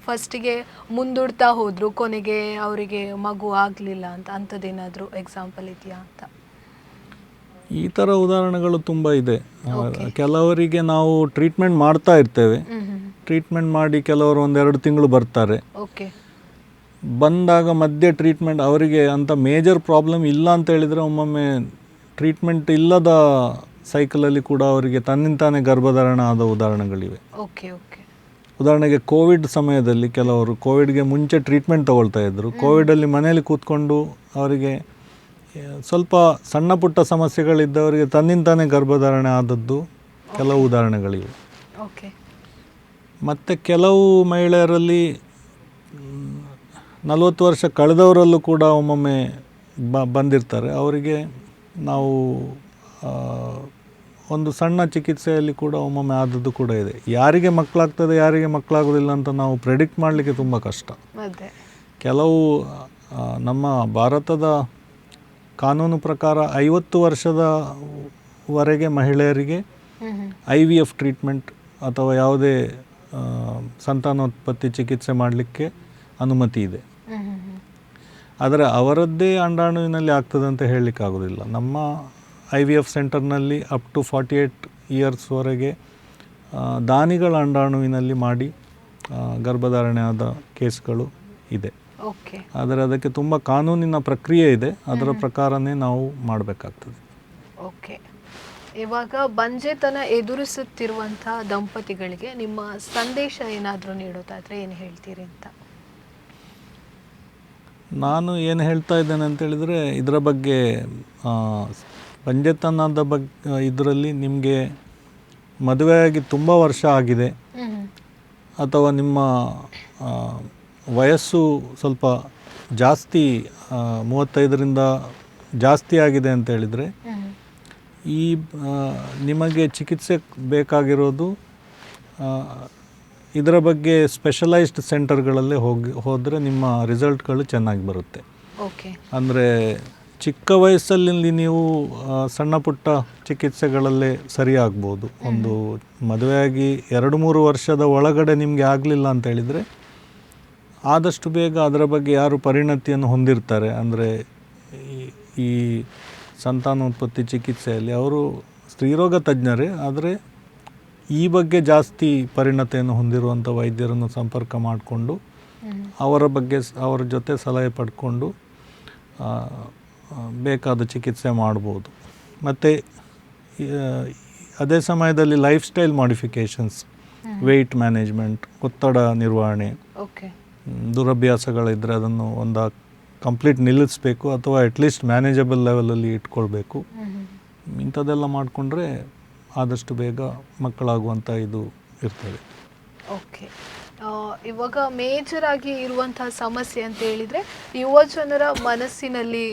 ಫಸ್ಟಿಗೆ ಮುಂದೂಡ್ತಾ ಹೋದರು, ಕೊನೆಗೆ ಅವರಿಗೆ ಮಗು ಆಗಲಿಲ್ಲ ಅಂತ, ಅಂಥದ್ದೇನಾದರೂ ಎಕ್ಸಾಂಪಲ್ ಇದೆಯಾ ಅಂತ? ಈ ಥರ ಉದಾಹರಣೆಗಳು ತುಂಬ ಇದೆ. ಕೆಲವರಿಗೆ ನಾವು ಟ್ರೀಟ್ಮೆಂಟ್ ಮಾಡ್ತಾ ಇರ್ತೇವೆ, ಟ್ರೀಟ್ಮೆಂಟ್ ಮಾಡಿ ಕೆಲವರು 1-2 ತಿಂಗಳು ಬರ್ತಾರೆ. ಬಂದಾಗ ಮಧ್ಯೆ ಟ್ರೀಟ್ಮೆಂಟ್ ಅವರಿಗೆ ಅಂಥ ಮೇಜರ್ ಪ್ರಾಬ್ಲಮ್ ಇಲ್ಲ ಅಂತ ಹೇಳಿದರೆ ಒಮ್ಮೊಮ್ಮೆ ಟ್ರೀಟ್ಮೆಂಟ್ ಇಲ್ಲದ ಸೈಕಲಲ್ಲಿ ಕೂಡ ಅವರಿಗೆ ತನ್ನಿಂತಾನೇ ಗರ್ಭಧಾರಣೆ ಆದ ಉದಾಹರಣೆಗಳಿವೆ. ಉದಾಹರಣೆಗೆ ಕೋವಿಡ್ ಸಮಯದಲ್ಲಿ ಕೆಲವರು ಕೋವಿಡ್ಗೆ ಮುಂಚೆ ಟ್ರೀಟ್ಮೆಂಟ್ ತಗೊಳ್ತಾ ಇದ್ದರು, ಕೋವಿಡಲ್ಲಿ ಮನೆಯಲ್ಲಿ ಕೂತ್ಕೊಂಡು ಅವರಿಗೆ ಸ್ವಲ್ಪ ಸಣ್ಣ ಪುಟ್ಟ ಸಮಸ್ಯೆಗಳಿದ್ದವರಿಗೆ ತನ್ನಿಂತಾನೇ ಗರ್ಭಧಾರಣೆ ಆದದ್ದು ಕೆಲವು ಉದಾಹರಣೆಗಳಿವೆ. ಮತ್ತು ಕೆಲವು ಮಹಿಳೆಯರಲ್ಲಿ 40 ವರ್ಷ ಕಳೆದವರಲ್ಲೂ ಕೂಡ ಒಮ್ಮೊಮ್ಮೆ ಬಂದಿರ್ತಾರೆ. ಅವರಿಗೆ ನಾವು ಒಂದು ಸಣ್ಣ ಚಿಕಿತ್ಸೆಯಲ್ಲಿ ಕೂಡ ಒಮ್ಮೊಮ್ಮೆ ಆದದ್ದು ಕೂಡ ಇದೆ. ಯಾರಿಗೆ ಮಕ್ಕಳಾಗ್ತದೆ ಯಾರಿಗೆ ಮಕ್ಕಳಾಗೋದಿಲ್ಲ ಅಂತ ನಾವು ಪ್ರೆಡಿಕ್ಟ್ ಮಾಡಲಿಕ್ಕೆ ತುಂಬ ಕಷ್ಟ. ಕೆಲವು ನಮ್ಮ ಭಾರತದ ಕಾನೂನು ಪ್ರಕಾರ 50 ವರ್ಷದವರೆಗೆ ಮಹಿಳೆಯರಿಗೆ IVF ಟ್ರೀಟ್ಮೆಂಟ್ ಅಥವಾ ಯಾವುದೇ ಸಂತಾನೋತ್ಪತ್ತಿ ಚಿಕಿತ್ಸೆ ಮಾಡಲಿಕ್ಕೆ ಅನುಮತಿ ಇದೆ. ಆದರೆ ಅವರದ್ದೇ ಅಂಡಾಣುವಿನಲ್ಲಿ ಆಗ್ತದೆ ಅಂತ ಹೇಳಲಿಕ್ಕಾಗೋದಿಲ್ಲ. ನಮ್ಮ IVF ಸೆಂಟರ್ನಲ್ಲಿ ಅಪ್ ಟು 48 ಇಯರ್ಸ್ವರೆಗೆ ದಾನಿಗಳ ಅಂಡಾಣುವಿನಲ್ಲಿ ಮಾಡಿ ಗರ್ಭಧಾರಣೆ ಆದ ಕೇಸ್ಗಳು ಇದೆ. ಓಕೆ. ಆದರೆ ಅದಕ್ಕೆ ತುಂಬ ಕಾನೂನಿನ ಪ್ರಕ್ರಿಯೆ ಇದೆ, ಅದರ ಪ್ರಕಾರನೇ ನಾವು ಮಾಡಬೇಕಾಗ್ತದೆ. ಓಕೆ. ಇವಾಗ ಬಂಜೆತನ ಎದುರಿಸುತ್ತಿರುವಂಥ ದಂಪತಿಗಳಿಗೆ ನಿಮ್ಮ ಸಂದೇಶ ಏನಾದರೂ ನೀಡೋದಾದರೆ ಏನು ಹೇಳ್ತೀರಿ ಅಂತ? ನಾನು ಏನು ಹೇಳ್ತಾ ಇದ್ದೇನೆ ಅಂತೇಳಿದರೆ, ಇದರ ಬಗ್ಗೆ ಬಂಜೆತನದ ಬಗ್ಗೆ ಇದರಲ್ಲಿ ನಿಮಗೆ ಮದುವೆಯಾಗಿ ತುಂಬ ವರ್ಷ ಆಗಿದೆ ಅಥವಾ ನಿಮ್ಮ ವಯಸ್ಸು ಸ್ವಲ್ಪ ಜಾಸ್ತಿ 35ರಿಂದ ಜಾಸ್ತಿ ಆಗಿದೆ ಅಂತ ಹೇಳಿದರೆ ಈ ನಿಮಗೆ ಚಿಕಿತ್ಸೆ ಬೇಕಾಗಿರೋದು ಇದರ ಬಗ್ಗೆ ಸ್ಪೆಷಲೈಸ್ಡ್ ಸೆಂಟರ್ಗಳಲ್ಲೇ ಹೋದರೆ ನಿಮ್ಮ ರಿಸಲ್ಟ್ಗಳು ಚೆನ್ನಾಗಿ ಬರುತ್ತೆ. ಓಕೆ. ಅಂದರೆ ಚಿಕ್ಕ ವಯಸ್ಸಲ್ಲಿ ನೀವು ಸಣ್ಣ ಪುಟ್ಟ ಚಿಕಿತ್ಸೆಗಳಲ್ಲೇ ಸರಿಯಾಗ್ಬೋದು. ಒಂದು ಮದುವೆಯಾಗಿ 2-3 ವರ್ಷದ ಒಳಗಡೆ ನಿಮಗೆ ಆಗಲಿಲ್ಲ ಅಂತ ಹೇಳಿದರೆ ಆದಷ್ಟು ಬೇಗ ಅದರ ಬಗ್ಗೆ ಯಾರು ಪರಿಣತಿಯನ್ನು ಹೊಂದಿರ್ತಾರೆ, ಅಂದರೆ ಈ ಸಂತಾನೋತ್ಪತ್ತಿ ಚಿಕಿತ್ಸೆಯಲ್ಲಿ ಅವರು ಸ್ತ್ರೀರೋಗ ತಜ್ಞರೇ, ಆದರೆ ಈ ಬಗ್ಗೆ ಜಾಸ್ತಿ ಪರಿಣತಿಯನ್ನು ಹೊಂದಿರುವಂಥ ವೈದ್ಯರನ್ನು ಸಂಪರ್ಕ ಮಾಡಿಕೊಂಡು ಅವರ ಜೊತೆ ಸಲಹೆ ಪಡ್ಕೊಂಡು ಬೇಕಾದ ಚಿಕಿತ್ಸೆ ಮಾಡ್ಬೋದು. ಮತ್ತು ಅದೇ ಸಮಯದಲ್ಲಿ lifestyle modifications, weight management, ಒತ್ತಡ ನಿರ್ವಹಣೆ, ದುರಭ್ಯಾಸಗಳಿದ್ದರೆ ಅದನ್ನು ಕಂಪ್ಲೀಟ್ ನಿಲ್ಲಿಸಬೇಕು ಅಥವಾ ಅಟ್ಲೀಸ್ಟ್ ಮ್ಯಾನೇಜಬಲ್ ಲೆವೆಲಲ್ಲಿ ಇಟ್ಕೊಳ್ಬೇಕು. ಇಂಥದ್ದೆಲ್ಲ ಮಾಡಿಕೊಂಡ್ರೆ ಆದಷ್ಟು ಬೇಗ ಮಕ್ಕಳಾಗುವಂಥ ಇದು ಇರ್ತದೆ. ಓಕೆ. ಇವಾಗ ಮೇಜರ್ ಆಗಿ ಇರುವಂತಹ ಸಮಸ್ಯೆ ಅಂತ ಹೇಳಿದರೆ ಯುವ ಜನರ ಮನಸ್ಸಿನಲ್ಲಿ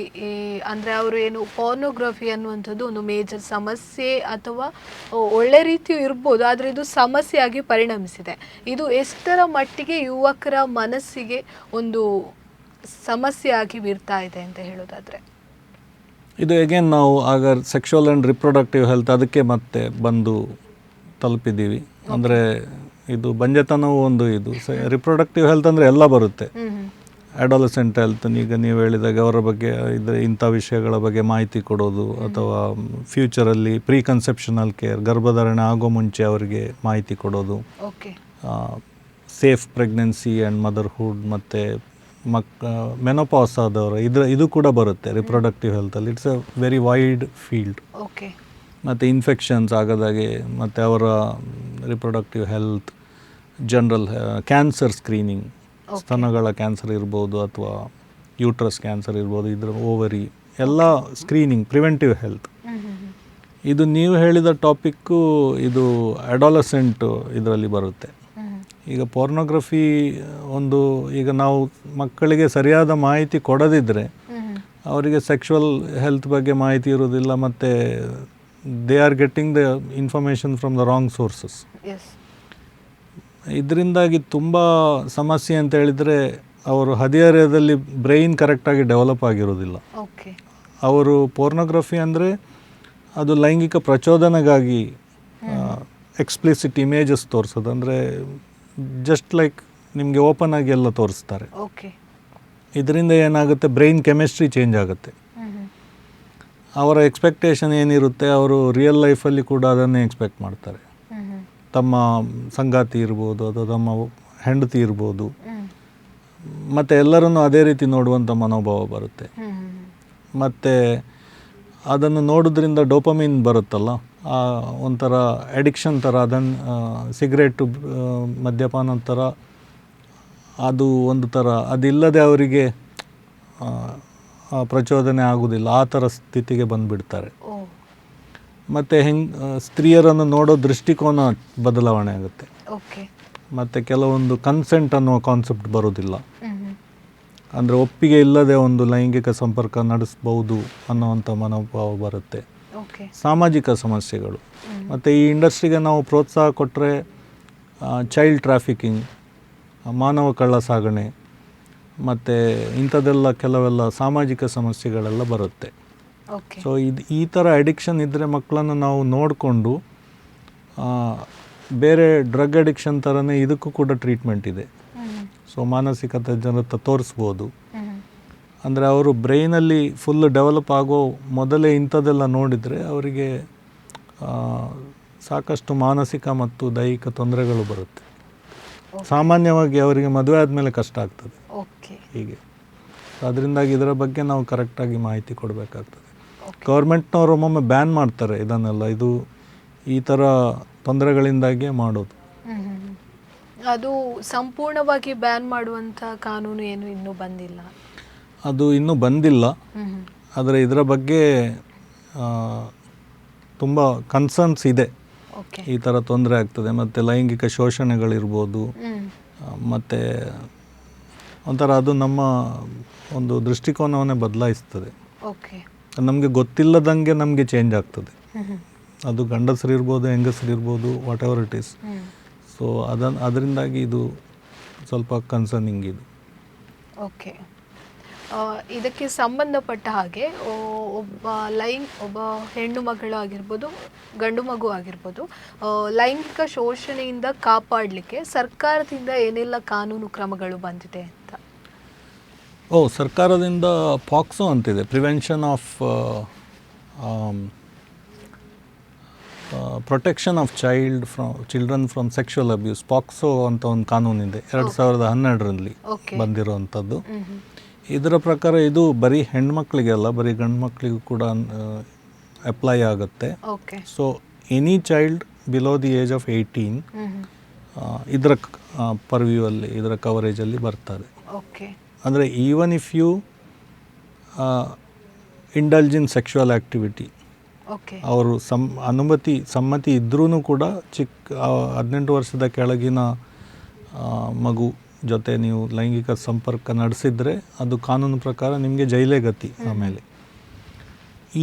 ಅಂದರೆ ಅವರು ಏನು ಪೋರ್ನೋಗ್ರಫಿ ಅನ್ನುವಂಥದ್ದು ಒಂದು ಮೇಜರ್ ಸಮಸ್ಯೆ ಅಥವಾ ಒಳ್ಳೆ ರೀತಿಯೂ ಇರ್ಬೋದು, ಆದರೆ ಇದು ಸಮಸ್ಯೆಯಾಗಿ ಪರಿಣಮಿಸಿದೆ. ಇದು ಎಷ್ಟರ ಮಟ್ಟಿಗೆ ಯುವಕರ ಮನಸ್ಸಿಗೆ ಒಂದು ಸಮಸ್ಯೆಯಾಗಿ ಬೀರ್ತಾ ಇದೆ ಅಂತ ಹೇಳೋದಾದರೆ? ಇದು ಎಗೇನ್ ನಾವು ಆಗ ಸೆಕ್ಷುವಲ್ ಆ್ಯಂಡ್ ರಿಪ್ರೊಡಕ್ಟಿವ್ ಹೆಲ್ತ್ ಅದಕ್ಕೆ ಮತ್ತೆ ಬಂದು ತಲುಪಿದ್ದೀವಿ. ಅಂದರೆ ಇದು ಬಂಜೆತನವೂ ಒಂದು ಇದು ರಿಪ್ರೊಡಕ್ಟಿವ್ ಹೆಲ್ತ್ ಅಂದರೆ ಎಲ್ಲ ಬರುತ್ತೆ. ಅಡೋಲಸೆಂಟ್ ಹೆಲ್ತ್, ಈಗ ನೀವು ಹೇಳಿದಾಗ ಅವರ ಬಗ್ಗೆ ಇಂಥ ವಿಷಯಗಳ ಬಗ್ಗೆ ಮಾಹಿತಿ ಕೊಡೋದು, ಅಥವಾ ಫ್ಯೂಚರಲ್ಲಿ ಪ್ರೀ ಕನ್ಸೆಪ್ಷನಲ್ ಕೇರ್, ಗರ್ಭಧಾರಣೆ ಆಗೋ ಮುಂಚೆ ಅವರಿಗೆ ಮಾಹಿತಿ ಕೊಡೋದು, ಸೇಫ್ ಪ್ರೆಗ್ನೆನ್ಸಿ ಆ್ಯಂಡ್ ಮದರ್ಹುಡ್, ಮತ್ತು ಮೆನೋಪಾಸ್ ಆದವರು ಇದು ಕೂಡ ಬರುತ್ತೆ ರಿಪ್ರೊಡಕ್ಟಿವ್ ಹೆಲ್ತಲ್ಲಿ. It's a very wide field. Okay. ಮತ್ತು ಇನ್ಫೆಕ್ಷನ್ಸ್ ಆಗದಾಗೆ, ಮತ್ತು ಅವರ reproductive health, general cancer screening, ಸ್ತನಗಳ ಕ್ಯಾನ್ಸರ್ ಇರ್ಬೋದು ಅಥವಾ ಯೂಟ್ರಸ್ ಕ್ಯಾನ್ಸರ್ ಇರ್ಬೋದು, ಇದರ ಓವರಿ ಎಲ್ಲ ಸ್ಕ್ರೀನಿಂಗ್, ಪ್ರಿವೆಂಟಿವ್ ಹೆಲ್ತ್. ಇದು ನೀವು ಹೇಳಿದ ಟಾಪಿಕ್ಕು ಇದು ಅಡೋಲಸೆಂಟ್ ಇದರಲ್ಲಿ ಬರುತ್ತೆ. ಈಗ ಪೋರ್ನೋಗ್ರಫಿ ಈಗ ನಾವು ಮಕ್ಕಳಿಗೆ ಸರಿಯಾದ ಮಾಹಿತಿ ಕೊಡದಿದ್ದರೆ ಅವರಿಗೆ ಸೆಕ್ಷುವಲ್ ಹೆಲ್ತ್ ಬಗ್ಗೆ ಮಾಹಿತಿ ಇರೋದಿಲ್ಲ, ಮತ್ತು they are getting the information from the wrong sources. ಇದರಿಂದಾಗಿ ತುಂಬ ಸಮಸ್ಯೆ ಅಂತ ಹೇಳಿದರೆ ಅವರು ಹದಿಹರೆಯದಲ್ಲಿ ಬ್ರೈನ್ ಕರೆಕ್ಟಾಗಿ ಡೆವಲಪ್ ಆಗಿರೋದಿಲ್ಲ. ಅವರು ಪೋರ್ನೋಗ್ರಫಿ ಅಂದರೆ ಅದು ಲೈಂಗಿಕ ಪ್ರಚೋದನೆಗಾಗಿ ಎಕ್ಸ್ಪ್ಲಿಸಿಟ್ ಇಮೇಜಸ್ ತೋರಿಸೋದು, ಅಂದರೆ ಜಸ್ಟ್ ಲೈಕ್ ನಿಮಗೆ ಓಪನ್ ಆಗಿ ಎಲ್ಲ ತೋರಿಸ್ತಾರೆ. ಇದರಿಂದ ಏನಾಗುತ್ತೆ, ಬ್ರೈನ್ ಕೆಮಿಸ್ಟ್ರಿ ಚೇಂಜ್ ಆಗುತ್ತೆ. ಅವರ ಎಕ್ಸ್ಪೆಕ್ಟೇಷನ್ ಏನಿರುತ್ತೆ, ಅವರು ರಿಯಲ್ ಲೈಫಲ್ಲಿ ಕೂಡ ಅದನ್ನೇ ಎಕ್ಸ್ಪೆಕ್ಟ್ ಮಾಡ್ತಾರೆ. ತಮ್ಮ ಸಂಗಾತಿ ಇರ್ಬೋದು ಅಥವಾ ತಮ್ಮ ಹೆಂಡತಿ ಇರ್ಬೋದು, ಮತ್ತು ಎಲ್ಲರನ್ನು ಅದೇ ರೀತಿ ನೋಡುವಂಥ ಮನೋಭಾವ ಬರುತ್ತೆ. ಮತ್ತು ಅದನ್ನು ನೋಡೋದ್ರಿಂದ ಡೋಪಮಿನ್ ಬರುತ್ತಲ್ಲ, ಒಂಥರ ಅಡಿಕ್ಷನ್ ಥರ, ಅದನ್ನು ಸಿಗರೇಟು, ಮದ್ಯಪಾನ ಥರ, ಅದು ಒಂದು ಥರ ಅದಿಲ್ಲದೆ ಅವರಿಗೆ ಪ್ರಚೋದನೆ ಆಗೋದಿಲ್ಲ, ಆ ಥರ ಸ್ಥಿತಿಗೆ ಬಂದುಬಿಡ್ತಾರೆ. ಮತ್ತು ಸ್ತ್ರೀಯರನ್ನು ನೋಡೋ ದೃಷ್ಟಿಕೋನ ಬದಲಾವಣೆ ಆಗುತ್ತೆ. ಮತ್ತು ಕೆಲವೊಂದು ಕನ್ಸೆಂಟ್ ಅನ್ನುವ ಕಾನ್ಸೆಪ್ಟ್ ಬರೋದಿಲ್ಲ, ಅಂದರೆ ಒಪ್ಪಿಗೆ ಇಲ್ಲದೆ ಒಂದು ಲೈಂಗಿಕ ಸಂಪರ್ಕ ನಡೆಸ್ಬೋದು ಅನ್ನೋವಂಥ ಮನೋಭಾವ ಬರುತ್ತೆ. ಸಾಮಾಜಿಕ ಸಮಸ್ಯೆಗಳು, ಮತ್ತು ಈ ಇಂಡಸ್ಟ್ರಿಗೆ ನಾವು ಪ್ರೋತ್ಸಾಹ ಕೊಟ್ಟರೆ ಚೈಲ್ಡ್ ಟ್ರಾಫಿಕಿಂಗ್, ಮಾನವ ಕಳ್ಳ ಸಾಗಣೆ, ಮತ್ತು ಇಂಥದ್ದೆಲ್ಲ ಕೆಲವೆಲ್ಲ ಸಾಮಾಜಿಕ ಸಮಸ್ಯೆಗಳೆಲ್ಲ ಬರುತ್ತೆ. ಸೊ ಈ ಥರ ಅಡಿಕ್ಷನ್ ಇದ್ದರೆ ಮಕ್ಕಳನ್ನು ನಾವು ನೋಡಿಕೊಂಡು, ಬೇರೆ ಡ್ರಗ್ ಅಡಿಕ್ಷನ್ ಥರನೇ ಇದಕ್ಕೂ ಕೂಡ ಟ್ರೀಟ್ಮೆಂಟ್ ಇದೆ. ಸೊ ಮಾನಸಿಕ ತಜ್ಞರ ಹತ್ರ ತೋರಿಸ್ಬೋದು. ಅಂದರೆ ಅವರು ಬ್ರೈನಲ್ಲಿ ಫುಲ್ ಡೆವಲಪ್ ಆಗೋ ಮೊದಲೇ ಇಂಥದ್ದೆಲ್ಲ ನೋಡಿದರೆ ಅವರಿಗೆ ಸಾಕಷ್ಟು ಮಾನಸಿಕ ಮತ್ತು ದೈಹಿಕ ತೊಂದರೆಗಳು ಬರುತ್ತೆ. ಸಾಮಾನ್ಯವಾಗಿ ಅವರಿಗೆ ಮದುವೆ ಆದಮೇಲೆ ಕಷ್ಟ ಆಗ್ತದೆ ಓಕೆ ಹೀಗೆ. ಅದರಿಂದಾಗಿ ಇದರ ಬಗ್ಗೆ ನಾವು ಕರೆಕ್ಟಾಗಿ ಮಾಹಿತಿ ಕೊಡಬೇಕಾಗ್ತದೆ. ಗೌರ್ಮೆಂಟ್ನವರು ಒಮ್ಮೊಮ್ಮೆ ಬ್ಯಾನ್ ಮಾಡ್ತಾರೆ ಇದನ್ನೆಲ್ಲ, ಇದು ಈ ಥರ ತೊಂದರೆಗಳಿಂದಾಗಿಯೇ ಮಾಡೋದು. ಅದು ಸಂಪೂರ್ಣವಾಗಿ ಬ್ಯಾನ್ ಮಾಡುವಂಥ ಕಾನೂನು ಏನು ಇನ್ನೂ ಬಂದಿಲ್ಲ? ಅದು ಇನ್ನೂ ಬಂದಿಲ್ಲ, ಆದರೆ ಇದರ ಬಗ್ಗೆ ತುಂಬ ಕನ್ಸರ್ನ್ಸ್ ಇದೆ. ಈ ಥರ ತೊಂದರೆ ಆಗ್ತದೆ, ಮತ್ತು ಲೈಂಗಿಕ ಶೋಷಣೆಗಳಿರ್ಬೋದು, ಮತ್ತು ಒಂಥರ ಅದು ನಮ್ಮ ಒಂದು ದೃಷ್ಟಿಕೋನವನ್ನೇ ಬದಲಾಯಿಸ್ತದೆ. ನಮಗೆ ಗೊತ್ತಿಲ್ಲದಂಗೆ ನಮಗೆ ಚೇಂಜ್ ಆಗ್ತದೆ. ಅದು ಗಂಡಸರಿರ್ಬೋದು, ಹೆಂಗಸರಿರ್ಬೋದು, whatever it is. So ಅದರಿಂದಾಗಿ ಇದು ಸ್ವಲ್ಪ ಕನ್ಸರ್ನಿಂಗ್ ಇದು. ಓಕೆ, ಇದಕ್ಕೆ ಸಂಬಂಧಪಟ್ಟ ಹಾಗೆ ಒಬ್ಬ ಹೆಣ್ಣು ಮಗಳು ಆಗಿರ್ಬೋದು, ಗಂಡು ಮಗು ಆಗಿರ್ಬೋದು, ಲೈಂಗಿಕ ಶೋಷಣೆಯಿಂದ ಕಾಪಾಡಲಿಕ್ಕೆ ಸರ್ಕಾರದಿಂದ ಏನೆಲ್ಲ ಕಾನೂನು ಕ್ರಮಗಳು ಬಂದಿದೆ ಅಂತ? ಸರ್ಕಾರದಿಂದ ಪಾಕ್ಸೋ ಅಂತಿದೆ, prevention of protection of children from sexual abuse, POCSO ಅಂತ ಒಂದು ಕಾನೂನಿದೆ 2012ರಲ್ಲಿ ಬಂದಿರುವಂಥದ್ದು. ಇದರ ಪ್ರಕಾರ ಇದು ಬರೀ ಹೆಣ್ಮಕ್ಳಿಗೆ ಅಲ್ಲ, ಬರೀ ಗಂಡು ಮಕ್ಕಳಿಗೂ ಕೂಡ ಅಪ್ಲೈ ಆಗುತ್ತೆ. So any child below the age of 18 ಇದರ ಪರ್ವ್ಯೂ ಅಲ್ಲಿ, ಇದರ ಕವರೇಜಲ್ಲಿ ಬರ್ತಾರೆ. ಅಂದರೆ even if you indulge in sexual activity, ಅವರು ಸಮ್ಮತಿ ಇದ್ರೂ ಕೂಡ 18 ವರ್ಷದ ಕೆಳಗಿನ ಮಗು ಜೊತೆ ನೀವು ಲೈಂಗಿಕ ಸಂಪರ್ಕ ನಡೆಸಿದರೆ ಅದು ಕಾನೂನು ಪ್ರಕಾರ ನಿಮಗೆ ಜೈಲೇ ಗತಿ. ಆಮೇಲೆ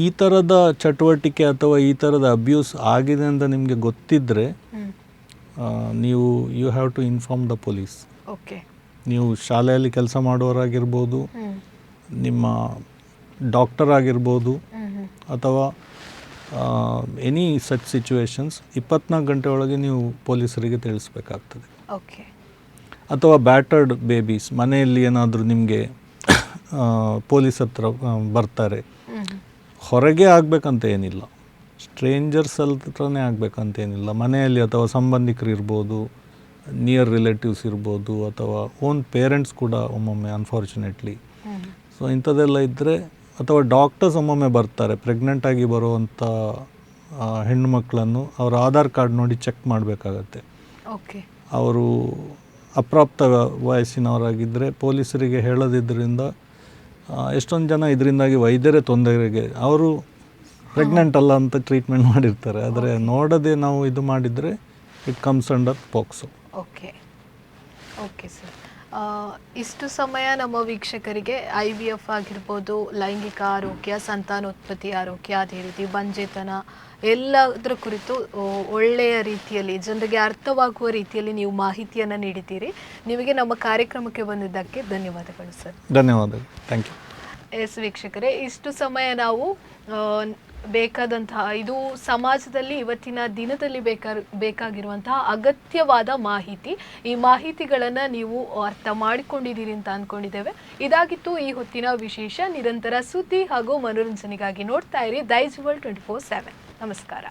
ಈ ಥರದ ಚಟುವಟಿಕೆ ಅಥವಾ ಈ ಥರದ ಅಬ್ಯೂಸ್ ಆಗಿದೆ ಅಂತ ನಿಮಗೆ ಗೊತ್ತಿದ್ದರೆ ನೀವು you have to inform the police. ನೀವು ಶಾಲೆಯಲ್ಲಿ ಕೆಲಸ ಮಾಡೋರಾಗಿರ್ಬೋದು, ನಿಮ್ಮ ಡಾಕ್ಟರ್ ಆಗಿರ್ಬೋದು, ಅಥವಾ ಎನಿ ಸಚ್ ಸಿಚುವೇಶನ್ಸ್ 24 ಗಂಟೆ ಒಳಗೆ ನೀವು ಪೊಲೀಸರಿಗೆ ತಿಳಿಸ್ಬೇಕಾಗ್ತದೆ. ಅಥವಾ ಬ್ಯಾಟರ್ಡ್ ಬೇಬೀಸ್ ಮನೆಯಲ್ಲಿ ಏನಾದರೂ ನಿಮಗೆ ಪೊಲೀಸ್ ಹತ್ರ ಬರ್ತಾರೆ, ಹೊರಗೆ ಆಗಬೇಕಂತ ಏನಿಲ್ಲ, ಸ್ಟ್ರೇಂಜರ್ಸ್ ಹತ್ರನೇ ಆಗಬೇಕಂತ ಏನಿಲ್ಲ, ಮನೆಯಲ್ಲಿ ಅಥವಾ ಸಂಬಂಧಿಕರು ಇರ್ಬೋದು, ನಿಯರ್ ರಿಲೇಟಿವ್ಸ್ ಇರ್ಬೋದು, ಅಥವಾ ಓನ್ ಪೇರೆಂಟ್ಸ್ ಕೂಡ ಒಮ್ಮೊಮ್ಮೆ ಅನ್ಫಾರ್ಚುನೇಟ್ಲಿ. ಸೊ ಇಂಥದ್ದೆಲ್ಲ ಇದ್ದರೆ, ಅಥವಾ ಡಾಕ್ಟರ್ಸ್ ಒಮ್ಮೊಮ್ಮೆ ಬರ್ತಾರೆ, ಪ್ರೆಗ್ನೆಂಟಾಗಿ ಬರುವಂಥ ಹೆಣ್ಣು ಮಕ್ಕಳನ್ನು ಅವರ ಆಧಾರ್ ಕಾರ್ಡ್ ನೋಡಿ ಚೆಕ್ ಮಾಡಬೇಕಾಗತ್ತೆ. ಅವರು ಅಪ್ರಾಪ್ತ ವಯಸ್ಸಿನವರಾಗಿದ್ದರೆ ಪೊಲೀಸರಿಗೆ ಹೇಳೋದಿದ್ದರಿಂದ ಎಷ್ಟೊಂದು ಜನ ಇದರಿಂದಾಗಿ ವೈದ್ಯರೇ ತೊಂದರೆಗೆ, ಅವರು ಪ್ರೆಗ್ನೆಂಟ್ ಅಲ್ಲ ಅಂತ ಟ್ರೀಟ್ಮೆಂಟ್ ಮಾಡಿರ್ತಾರೆ, ಆದರೆ ನೋಡದೆ ನಾವು ಇದು ಮಾಡಿದರೆ it comes under POCSO. Okay sir, ಇಷ್ಟು ಸಮಯ ನಮ್ಮ ವೀಕ್ಷಕರಿಗೆ IVF ಆಗಿರ್ಬೋದು, ಲೈಂಗಿಕ ಆರೋಗ್ಯ, ಸಂತಾನೋತ್ಪತ್ತಿ ಆರೋಗ್ಯ, ಅದೇ ರೀತಿ ಬಂಜೆತನ ಎಲ್ಲದರ ಕುರಿತು ಒಳ್ಳೆಯ ರೀತಿಯಲ್ಲಿ ಜನರಿಗೆ ಅರ್ಥವಾಗುವ ರೀತಿಯಲ್ಲಿ ನೀವು ಮಾಹಿತಿಯನ್ನು ನೀಡಿದ್ದೀರಿ. ನಿಮಗೆ ನಮ್ಮ ಕಾರ್ಯಕ್ರಮಕ್ಕೆ ಬಂದಿದ್ದಕ್ಕೆ ಧನ್ಯವಾದಗಳು ಸರ್. ಧನ್ಯವಾದಗಳು, ಥ್ಯಾಂಕ್ ಯು. ಎಸ್ ವೀಕ್ಷಕರೇ, ಇಷ್ಟು ಸಮಯ ನಾವು ಬೇಕಾದಂತಹ, ಇದು ಸಮಾಜದಲ್ಲಿ ಇವತ್ತಿನ ದಿನದಲ್ಲಿ ಬೇಕಾಗಿರುವಂತಹ ಅಗತ್ಯವಾದ ಮಾಹಿತಿ, ಈ ಮಾಹಿತಿಗಳನ್ನು ನೀವು ಅರ್ಥ ಮಾಡಿಕೊಂಡಿದ್ದೀರಿ ಅಂತ ಅಂದ್ಕೊಂಡಿದ್ದೇವೆ. ಇದಾಗಿತ್ತು ಈ ಹೊತ್ತಿನ ವಿಶೇಷ. ನಿರಂತರ ಸುದ್ದಿ ಹಾಗೂ ಮನೋರಂಜನೆಗಾಗಿ ನೋಡ್ತಾ ಇರಿ ದೈಜ್ ವರ್ಲ್ಡ್ 24/7. ನಮಸ್ಕಾರ.